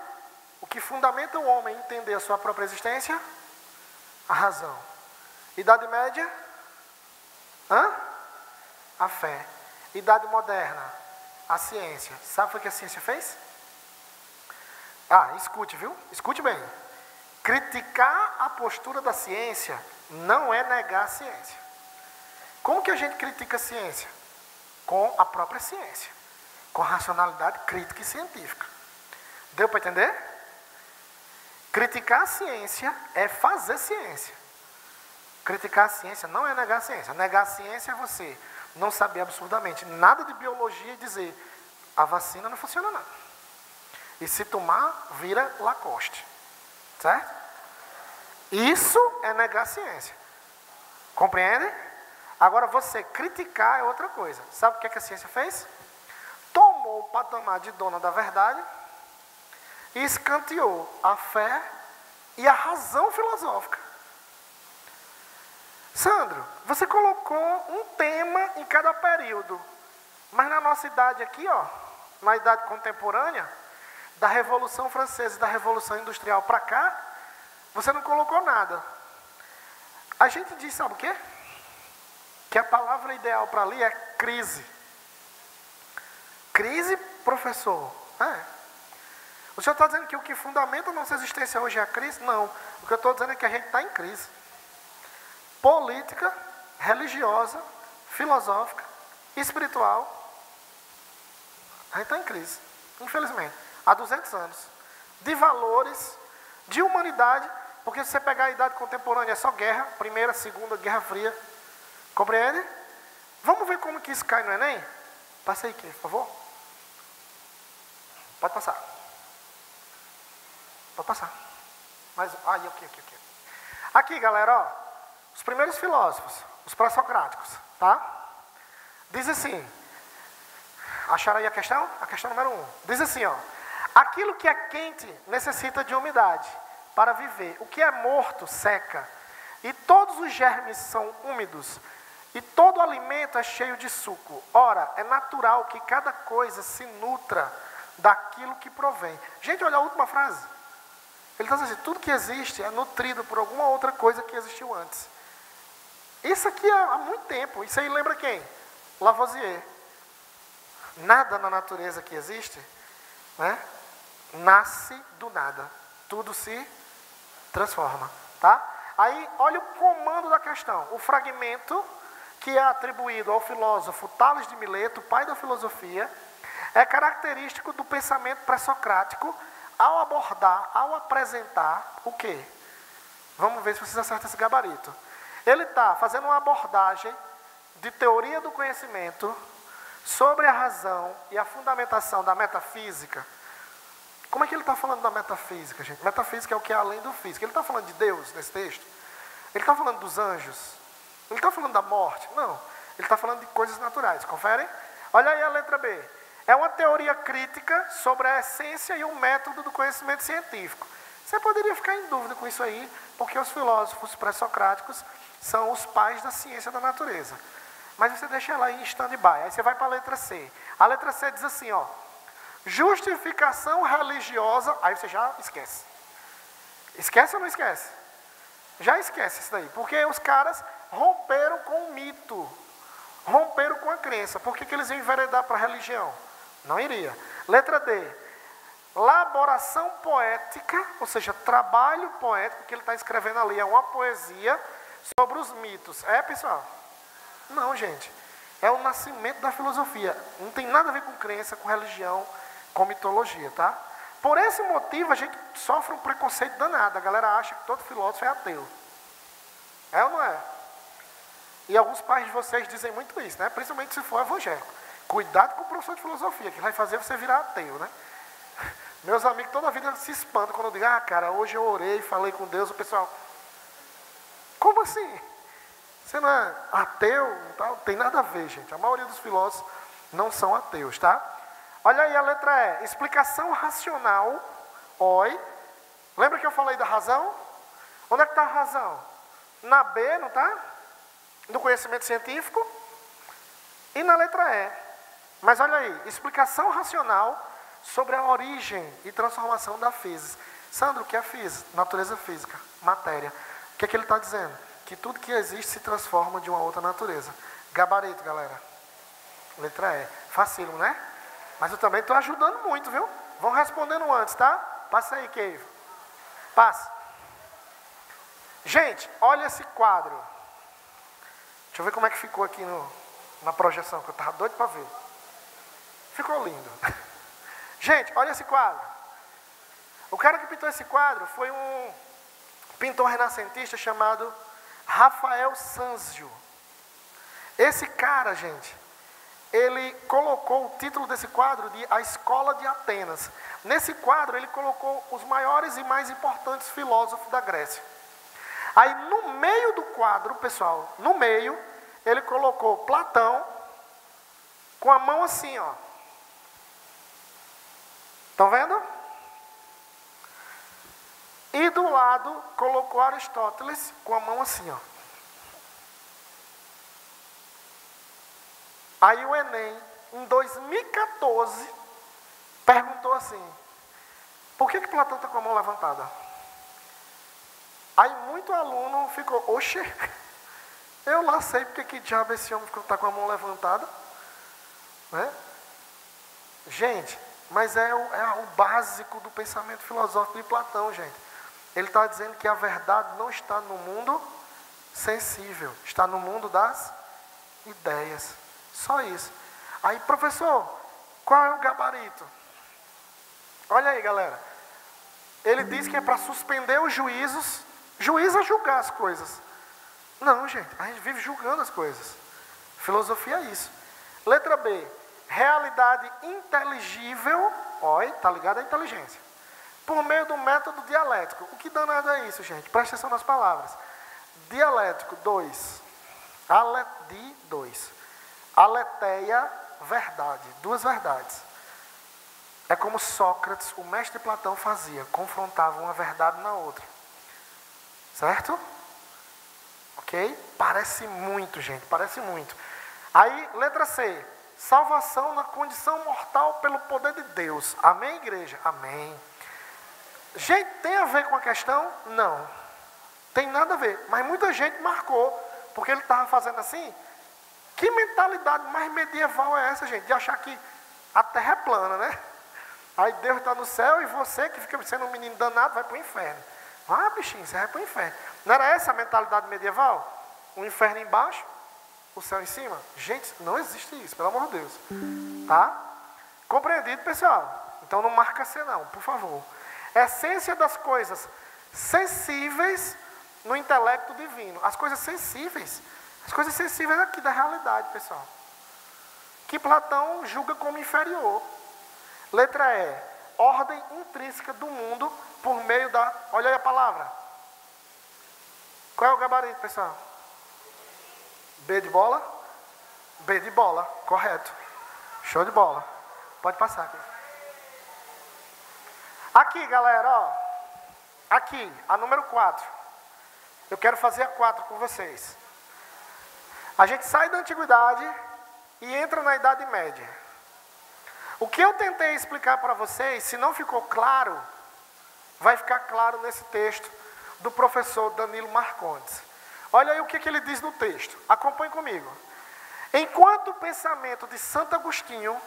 o que fundamenta o homem entender a sua própria existência? A razão. Idade média? A fé. Idade moderna? A ciência. Sabe o que a ciência fez? Escute, viu? Escute bem. Criticar a postura da ciência não é negar a ciência. Como que a gente critica a ciência? Com a própria ciência. Com a racionalidade crítica e científica. Deu para entender? Criticar a ciência é fazer ciência. Criticar a ciência não é negar a ciência. Negar a ciência é você não saber absurdamente nada de biologia e dizer a vacina não funciona não. E se tomar, vira Lacoste. Certo? Isso é negar a ciência. Compreende? Agora você criticar é outra coisa. Sabe o que a ciência fez? Tomou o patamar de dona da verdade e escanteou a fé e a razão filosófica. Sandro, você colocou um tema em cada período. Mas na nossa idade aqui, ó, na idade contemporânea, da Revolução Francesa e da Revolução Industrial para cá, você não colocou nada. A gente diz, sabe o quê? Que a palavra ideal para ali é crise. Crise, professor? O senhor está dizendo que o que fundamenta a nossa existência hoje é a crise? Não. O que eu estou dizendo é que a gente está em crise. Política, religiosa, filosófica, espiritual. A gente está em crise, infelizmente. Há 200 anos. De valores, de humanidade, porque se você pegar a idade contemporânea é só guerra, Primeira, Segunda, Guerra Fria. Compreende? Vamos ver como que isso cai no Enem? Passa aí, por favor. Pode passar. Pode passar. Mais um. Aqui. Aqui, galera, ó. Os primeiros filósofos, os pré-socráticos, tá? Diz assim. Acharam aí a questão? A questão número 1. Diz assim, ó. Aquilo que é quente necessita de umidade, para viver. O que é morto seca, e todos os germes são úmidos, e todo alimento é cheio de suco. Ora, é natural que cada coisa se nutra daquilo que provém. Gente, olha a última frase. Ele está dizendo assim, tudo que existe é nutrido por alguma outra coisa que existiu antes. Isso aqui há muito tempo. Isso aí lembra quem? Lavoisier. Nada na natureza que existe, né, nasce do nada. Tudo se transforma, tá? Aí, olha o comando da questão. O fragmento que é atribuído ao filósofo Tales de Mileto, pai da filosofia, é característico do pensamento pré-socrático ao abordar, ao apresentar o quê? Vamos ver se vocês acertam esse gabarito. Ele está fazendo uma abordagem de teoria do conhecimento sobre a razão e a fundamentação da metafísica. Como é que ele está falando da metafísica, gente? Metafísica é o que é além do físico. Ele está falando de Deus nesse texto? Ele está falando dos anjos? Ele está falando da morte? Não. Ele está falando de coisas naturais. Conferem? Olha aí a letra B. É uma teoria crítica sobre a essência e o método do conhecimento científico. Você poderia ficar em dúvida com isso aí, porque os filósofos pré-socráticos são os pais da ciência da natureza. Mas você deixa ela aí em stand-by. Aí você vai para a letra C. A letra C diz assim, ó. Justificação religiosa. Aí você já esquece. Esquece ou não esquece? Já esquece isso daí. Porque os caras romperam com o mito. Romperam com a crença. Por que eles iam enveredar para a religião? Não iria. Letra D. Elaboração poética, ou seja, trabalho poético que ele está escrevendo ali. É uma poesia sobre os mitos. É, pessoal? Não, gente. É o nascimento da filosofia. Não tem nada a ver com crença, com religião, com mitologia, tá? Por esse motivo, a gente sofre um preconceito danado. A galera acha que todo filósofo é ateu. É ou não é? E alguns pais de vocês dizem muito isso, né? Principalmente se for evangélico. Cuidado com o professor de filosofia, que vai fazer você virar ateu, né? Meus amigos toda a vida se espantam quando eu digo, ah, cara, hoje eu orei, falei com Deus, o pessoal, como assim? Você não é ateu? Não tem nada a ver, gente. A maioria dos filósofos não são ateus, tá? Olha aí a letra E. Explicação racional. Oi. Lembra que eu falei da razão? Onde é que está a razão? Na B, não está? Do conhecimento científico. E na letra E. Mas olha aí. Explicação racional sobre a origem e transformação da física. Sandro, o que é física? Natureza física. Matéria. O que é que ele está dizendo? Que tudo que existe se transforma de uma outra natureza. Gabarito, galera. Letra E. Facílimo, né? Mas eu também estou ajudando muito, viu? Vão respondendo antes, tá? Passa aí, Keivo. Passa. Gente, olha esse quadro. Deixa eu ver como é que ficou aqui na projeção, que eu estava doido para ver. Ficou lindo. Gente, olha esse quadro. O cara que pintou esse quadro foi um pintor renascentista chamado Rafael Sanzio. Esse cara, gente, ele colocou o título desse quadro de A Escola de Atenas. Nesse quadro ele colocou os maiores e mais importantes filósofos da Grécia. Aí no meio do quadro, pessoal, no meio, ele colocou Platão com a mão assim, ó. Estão vendo? E do lado colocou Aristóteles com a mão assim, ó. Aí o Enem, em 2014, perguntou assim, por que Platão está com a mão levantada? Aí muito aluno ficou, oxe, eu lá sei porque que diabo esse homem está com a mão levantada. Né? Gente, mas é o básico do pensamento filosófico de Platão, gente. Ele está dizendo que a verdade não está no mundo sensível, está no mundo das ideias. Só isso. Aí, professor, qual é o gabarito? Olha aí, galera. Ele diz que é para suspender os juízos. Juiz é julgar as coisas. Não, gente, a gente vive julgando as coisas. Filosofia é isso. Letra B. Realidade inteligível. Olha, está ligado à inteligência. Por meio do método dialético. O que danado é isso, gente? Presta atenção nas palavras. Dialético, 2. De 2. Aletheia, verdade. Duas verdades. É como Sócrates, o mestre Platão fazia, confrontava uma verdade na outra. Certo? Ok? Parece muito, gente, parece muito. Aí, letra C. Salvação na condição mortal pelo poder de Deus. Amém, igreja? Amém. Gente, tem a ver com a questão? Não. Tem nada a ver. Mas muita gente marcou, porque ele estava fazendo assim. Que mentalidade mais medieval é essa, gente? De achar que a terra é plana, né? Aí Deus está no céu e você que fica sendo um menino danado vai para o inferno. Ah, bichinho, você vai para o inferno. Não era essa a mentalidade medieval? O inferno embaixo, o céu em cima? Gente, não existe isso, pelo amor de Deus. Tá? Compreendido, pessoal? Então não marca C não, por favor. Essência das coisas sensíveis no intelecto divino. As coisas sensíveis aqui da realidade, pessoal. Que Platão julga como inferior. Letra E. Ordem intrínseca do mundo por meio da... Olha aí a palavra. Qual é o gabarito, pessoal? B de bola? B de bola, correto. Show de bola. Pode passar aqui. Aqui, galera, ó. Aqui, a número 4. Eu quero fazer a 4 com vocês. A gente sai da antiguidade e entra na Idade Média. O que eu tentei explicar para vocês, se não ficou claro, vai ficar claro nesse texto do professor Danilo Marcondes. Olha aí o que ele diz no texto. Acompanhe comigo. Enquanto o pensamento de Santo Agostinho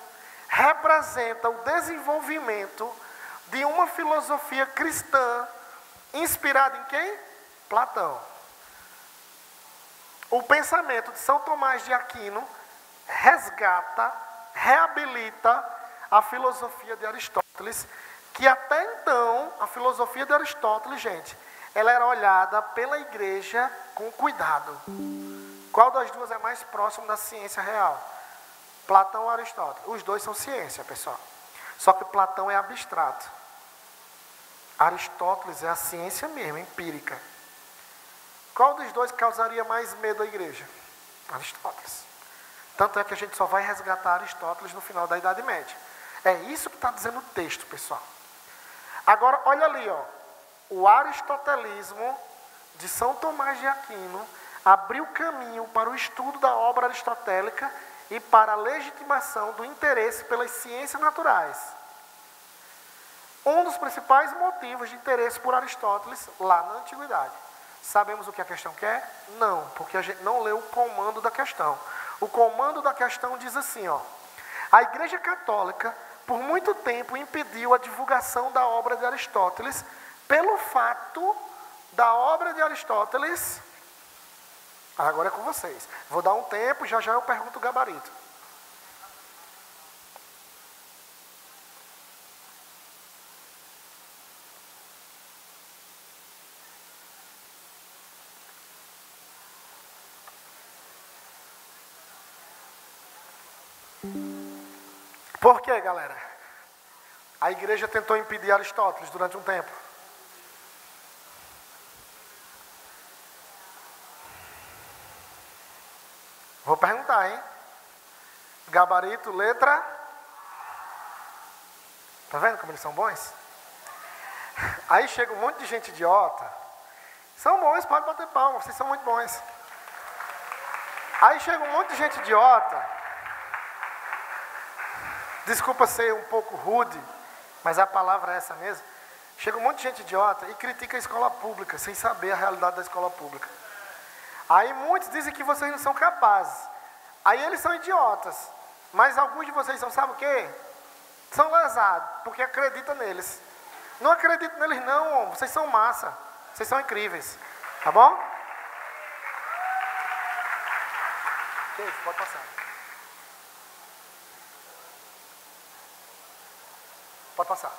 representa o desenvolvimento de uma filosofia cristã inspirada em quem? Platão. O pensamento de São Tomás de Aquino resgata, reabilita a filosofia de Aristóteles, que até então, a filosofia de Aristóteles, gente, ela era olhada pela igreja com cuidado. Qual das duas é mais próximo da ciência real? Platão ou Aristóteles? Os dois são ciência, pessoal. Só que Platão é abstrato. Aristóteles é a ciência mesmo, empírica. Qual dos dois causaria mais medo à igreja? Aristóteles. Tanto é que a gente só vai resgatar Aristóteles no final da Idade Média. É isso que está dizendo o texto, pessoal. Agora, olha ali, ó. O aristotelismo de São Tomás de Aquino abriu caminho para o estudo da obra aristotélica e para a legitimação do interesse pelas ciências naturais. Um dos principais motivos de interesse por Aristóteles lá na antiguidade. Sabemos o que a questão quer? Não, porque a gente não leu o comando da questão. O comando da questão diz assim, ó. A Igreja Católica, por muito tempo, impediu a divulgação da obra de Aristóteles pelo fato da obra de Aristóteles... Agora é com vocês. Vou dar um tempo, já eu pergunto o gabarito. Por quê, galera? A igreja tentou impedir Aristóteles durante um tempo. Vou perguntar, hein? Gabarito, letra. Tá vendo como eles são bons? Aí chega um monte de gente idiota. São bons, pode bater palma, vocês são muito bons. Aí chega um monte de gente idiota. Desculpa ser um pouco rude, mas a palavra é essa mesmo. Chega um monte de gente idiota e critica a escola pública, sem saber a realidade da escola pública. Aí muitos dizem que vocês não são capazes. Aí eles são idiotas. Mas alguns de vocês são, sabe o quê? São lesados, porque acreditam neles. Não acredito neles não, vocês são massa. Vocês são incríveis. Tá bom? Que isso, pode passar. Pode passar.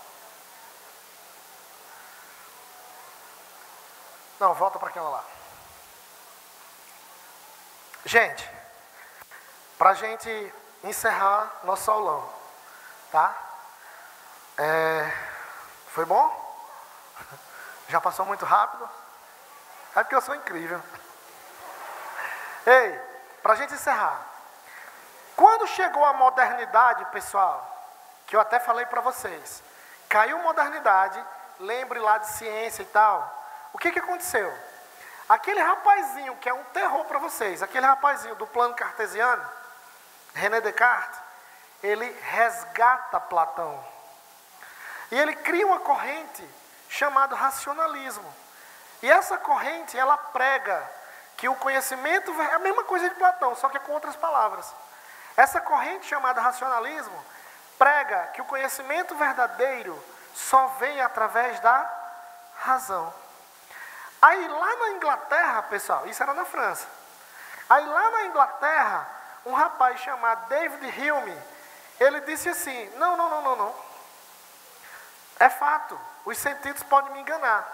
Não, volta para aquela lá. Gente, para a gente encerrar nosso aulão, tá? Foi bom? Já passou muito rápido? É porque eu sou incrível. Ei, para a gente encerrar. Quando chegou a modernidade, pessoal, que eu até falei para vocês. Caiu modernidade, lembre lá de ciência e tal. O que aconteceu? Aquele rapazinho que é um terror para vocês, aquele rapazinho do plano cartesiano, René Descartes, ele resgata Platão. E ele cria uma corrente chamada racionalismo. E essa corrente, ela prega que o conhecimento é a mesma coisa de Platão, só que com outras palavras. Essa corrente chamada racionalismo prega que o conhecimento verdadeiro só vem através da razão. Aí lá na Inglaterra, pessoal, isso era na França. Aí lá na Inglaterra, um rapaz chamado David Hume, ele disse assim, não. É fato, os sentidos podem me enganar.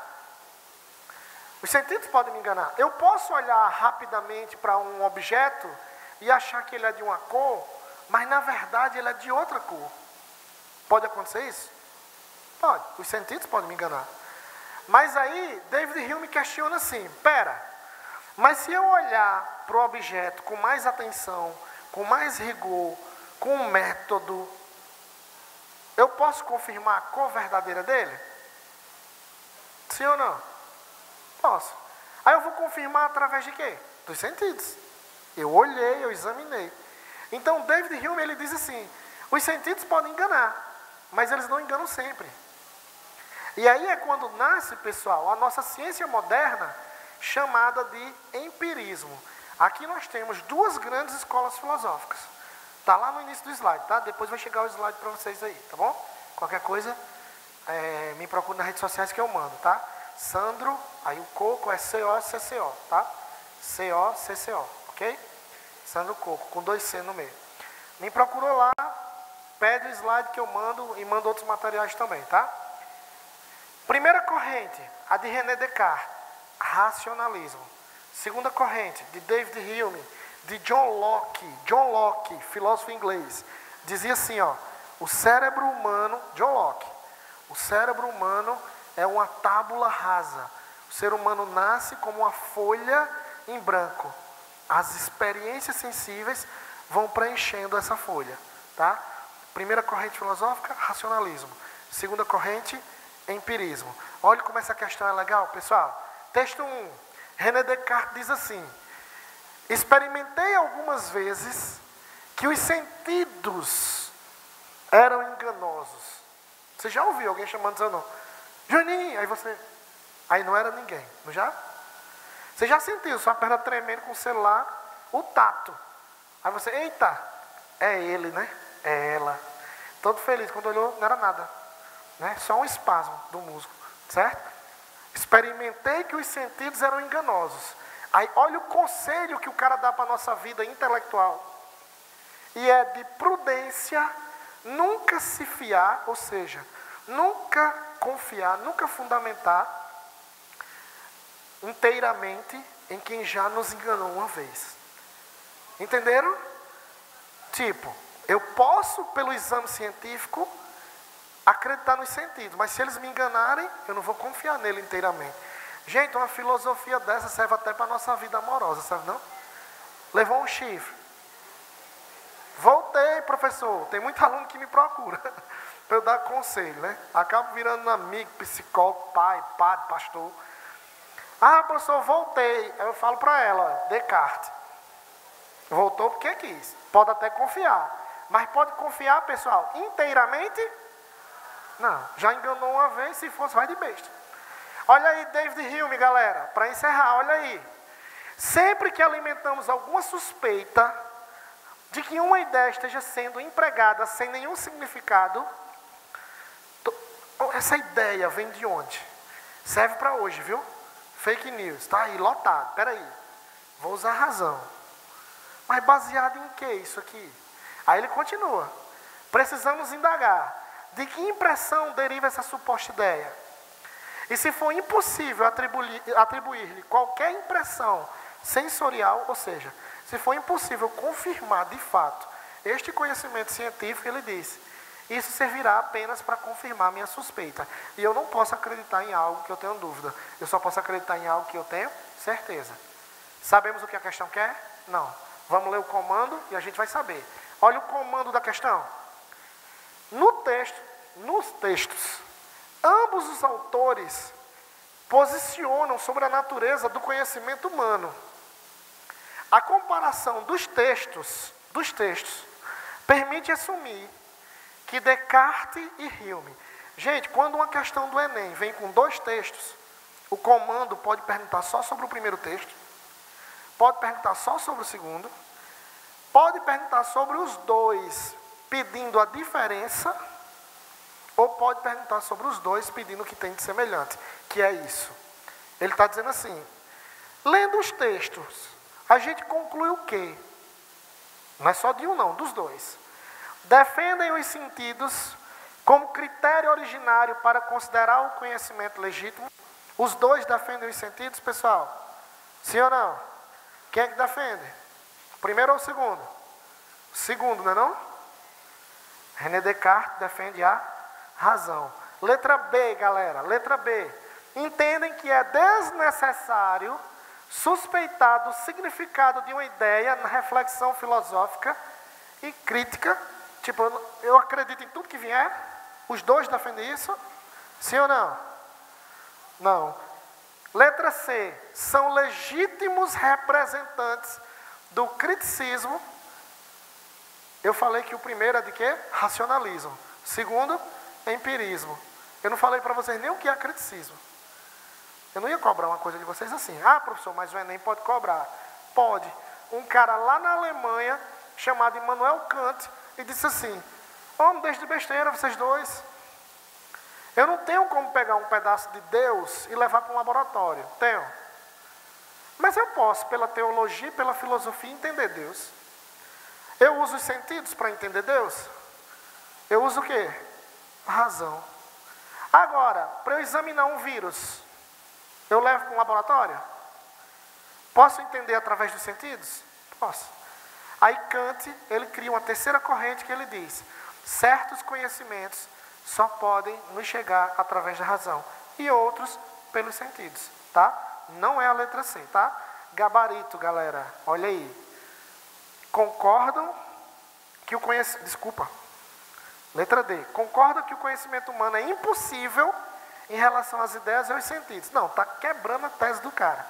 Os sentidos podem me enganar. Eu posso olhar rapidamente para um objeto e achar que ele é de uma cor, mas na verdade ele é de outra cor. Pode acontecer isso? Pode. Os sentidos podem me enganar. Mas aí, David Hume questiona assim, mas se eu olhar para o objeto com mais atenção, com mais rigor, com um método, eu posso confirmar a cor verdadeira dele? Sim ou não? Posso. Aí eu vou confirmar através de quê? Dos sentidos. Eu olhei, eu examinei. Então, David Hume, ele diz assim, os sentidos podem enganar, mas eles não enganam sempre. E aí é quando nasce, pessoal, a nossa ciência moderna, chamada de empirismo. Aqui nós temos duas grandes escolas filosóficas. Está lá no início do slide, tá? Depois vai chegar o slide para vocês aí, tá bom? Qualquer coisa, me procure nas redes sociais que eu mando, tá? Sandro, aí o Coco é C-O-C-C-O, tá? C-O-C-C-O, ok? Sandro Coco, com 2 C no meio. Me procurou lá, pede o slide que eu mando e mando outros materiais também, tá? Primeira corrente, a de René Descartes, racionalismo. Segunda corrente, de David Hume, de John Locke, filósofo inglês, dizia assim, ó, o cérebro humano, John Locke, o cérebro humano é uma tábula rasa. O ser humano nasce como uma folha em branco. As experiências sensíveis vão preenchendo essa folha, tá? Primeira corrente filosófica, racionalismo. Segunda corrente, empirismo. Olha como essa questão é legal, pessoal. Texto 1. René Descartes diz assim, experimentei algumas vezes que os sentidos eram enganosos. Você já ouviu alguém chamando seu nome? Juninho, aí não era ninguém, não já? Você já sentiu sua perna tremendo com o celular, o tato. Aí você, eita, é ele, né? É ela. Todo feliz, quando olhou, não era nada. Né? Só um espasmo do músculo, certo? Experimentei que os sentidos eram enganosos. Aí olha o conselho que o cara dá para a nossa vida intelectual. E é de prudência, nunca se fiar, ou seja, nunca confiar, nunca fundamentar inteiramente em quem já nos enganou uma vez. Entenderam? Tipo, eu posso, pelo exame científico, acreditar nos sentidos, mas se eles me enganarem, eu não vou confiar nele inteiramente. Gente, uma filosofia dessa serve até para a nossa vida amorosa, sabe não? Levou um chifre. Voltei, professor. Tem muito aluno que me procura para eu dar conselho, né? Acabo virando amigo, psicólogo, pai, padre, pastor. Ah, professor, voltei. Eu falo para ela, Descartes. Voltou porque quis. Pode até confiar. Mas pode confiar, pessoal, inteiramente? Não. Já enganou uma vez, se fosse, vai de besta. Olha aí, David Hume, galera. Para encerrar, olha aí. Sempre que alimentamos alguma suspeita de que uma ideia esteja sendo empregada sem nenhum significado, essa ideia vem de onde? Serve para hoje, viu? Fake news, tá aí, lotado. Peraí, vou usar a razão. Mas baseado em que isso aqui? Aí ele continua. Precisamos indagar. De que impressão deriva essa suposta ideia? E se for impossível atribuir-lhe qualquer impressão sensorial, ou seja, se for impossível confirmar de fato este conhecimento científico, ele diz, isso servirá apenas para confirmar minha suspeita. E eu não posso acreditar em algo que eu tenho dúvida. Eu só posso acreditar em algo que eu tenho certeza. Sabemos o que a questão quer? Não. Vamos ler o comando e a gente vai saber. Olha o comando da questão. Nos textos, ambos os autores posicionam sobre a natureza do conhecimento humano. A comparação dos textos permite assumir que Descartes e Hume... Gente, quando uma questão do Enem vem com 2 textos, o comando pode perguntar só sobre o primeiro texto, pode perguntar só sobre o segundo, pode perguntar sobre os 2, pedindo a diferença, ou pode perguntar sobre os 2, pedindo o que tem de semelhante, que é isso. Ele está dizendo assim, lendo os textos, a gente conclui o quê? Não é só de um não, dos 2. Defendem os sentidos como critério originário para considerar o conhecimento legítimo. Os 2 defendem os sentidos, pessoal? Sim ou não? Quem é que defende? O primeiro ou o segundo? O segundo, não é não? René Descartes defende a razão. Letra B, galera. Letra B. Entendem que é desnecessário suspeitar do significado de uma ideia na reflexão filosófica e crítica. Tipo, eu acredito em tudo que vier. Os 2 defendem isso? Sim ou não? Não. Letra C. São legítimos representantes do criticismo. Eu falei que o primeiro é de quê? Racionalismo. O segundo, empirismo. Eu não falei para vocês nem o que é criticismo. Eu não ia cobrar uma coisa de vocês assim. Ah, professor, mas o Enem pode cobrar. Pode. Um cara lá na Alemanha, chamado Immanuel Kant, e disse assim, não deixe de besteira, vocês 2. Eu não tenho como pegar um pedaço de Deus e levar para um laboratório. Tenho. Mas eu posso, pela teologia e pela filosofia, entender Deus. Eu uso os sentidos para entender Deus? Eu uso o quê? A razão. Agora, para eu examinar um vírus, eu levo para um laboratório? Posso entender através dos sentidos? Posso. Aí Kant, ele cria uma terceira corrente que ele diz, certos conhecimentos só podem nos chegar através da razão e outros pelos sentidos, tá? Não é a letra C, tá? Gabarito, galera, olha aí. Concordam que o conhecimento... Desculpa. Letra D. Concordam que o conhecimento humano é impossível em relação às ideias e aos sentidos. Não, tá quebrando a tese do cara.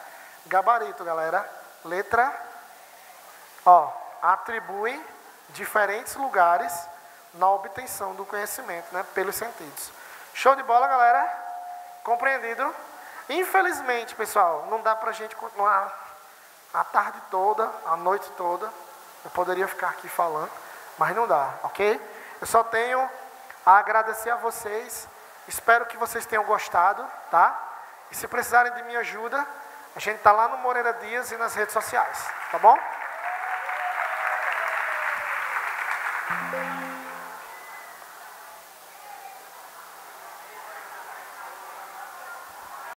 Gabarito, galera. Letra... Ó, atribui diferentes lugares na obtenção do conhecimento, né, pelos sentidos. Show de bola, galera? Compreendido? Infelizmente, pessoal, não dá pra gente continuar a tarde toda, a noite toda. Eu poderia ficar aqui falando, mas não dá, ok? Eu só tenho a agradecer a vocês. Espero que vocês tenham gostado, tá? E se precisarem de minha ajuda, a gente tá lá no Moreira Dias e nas redes sociais, tá bom?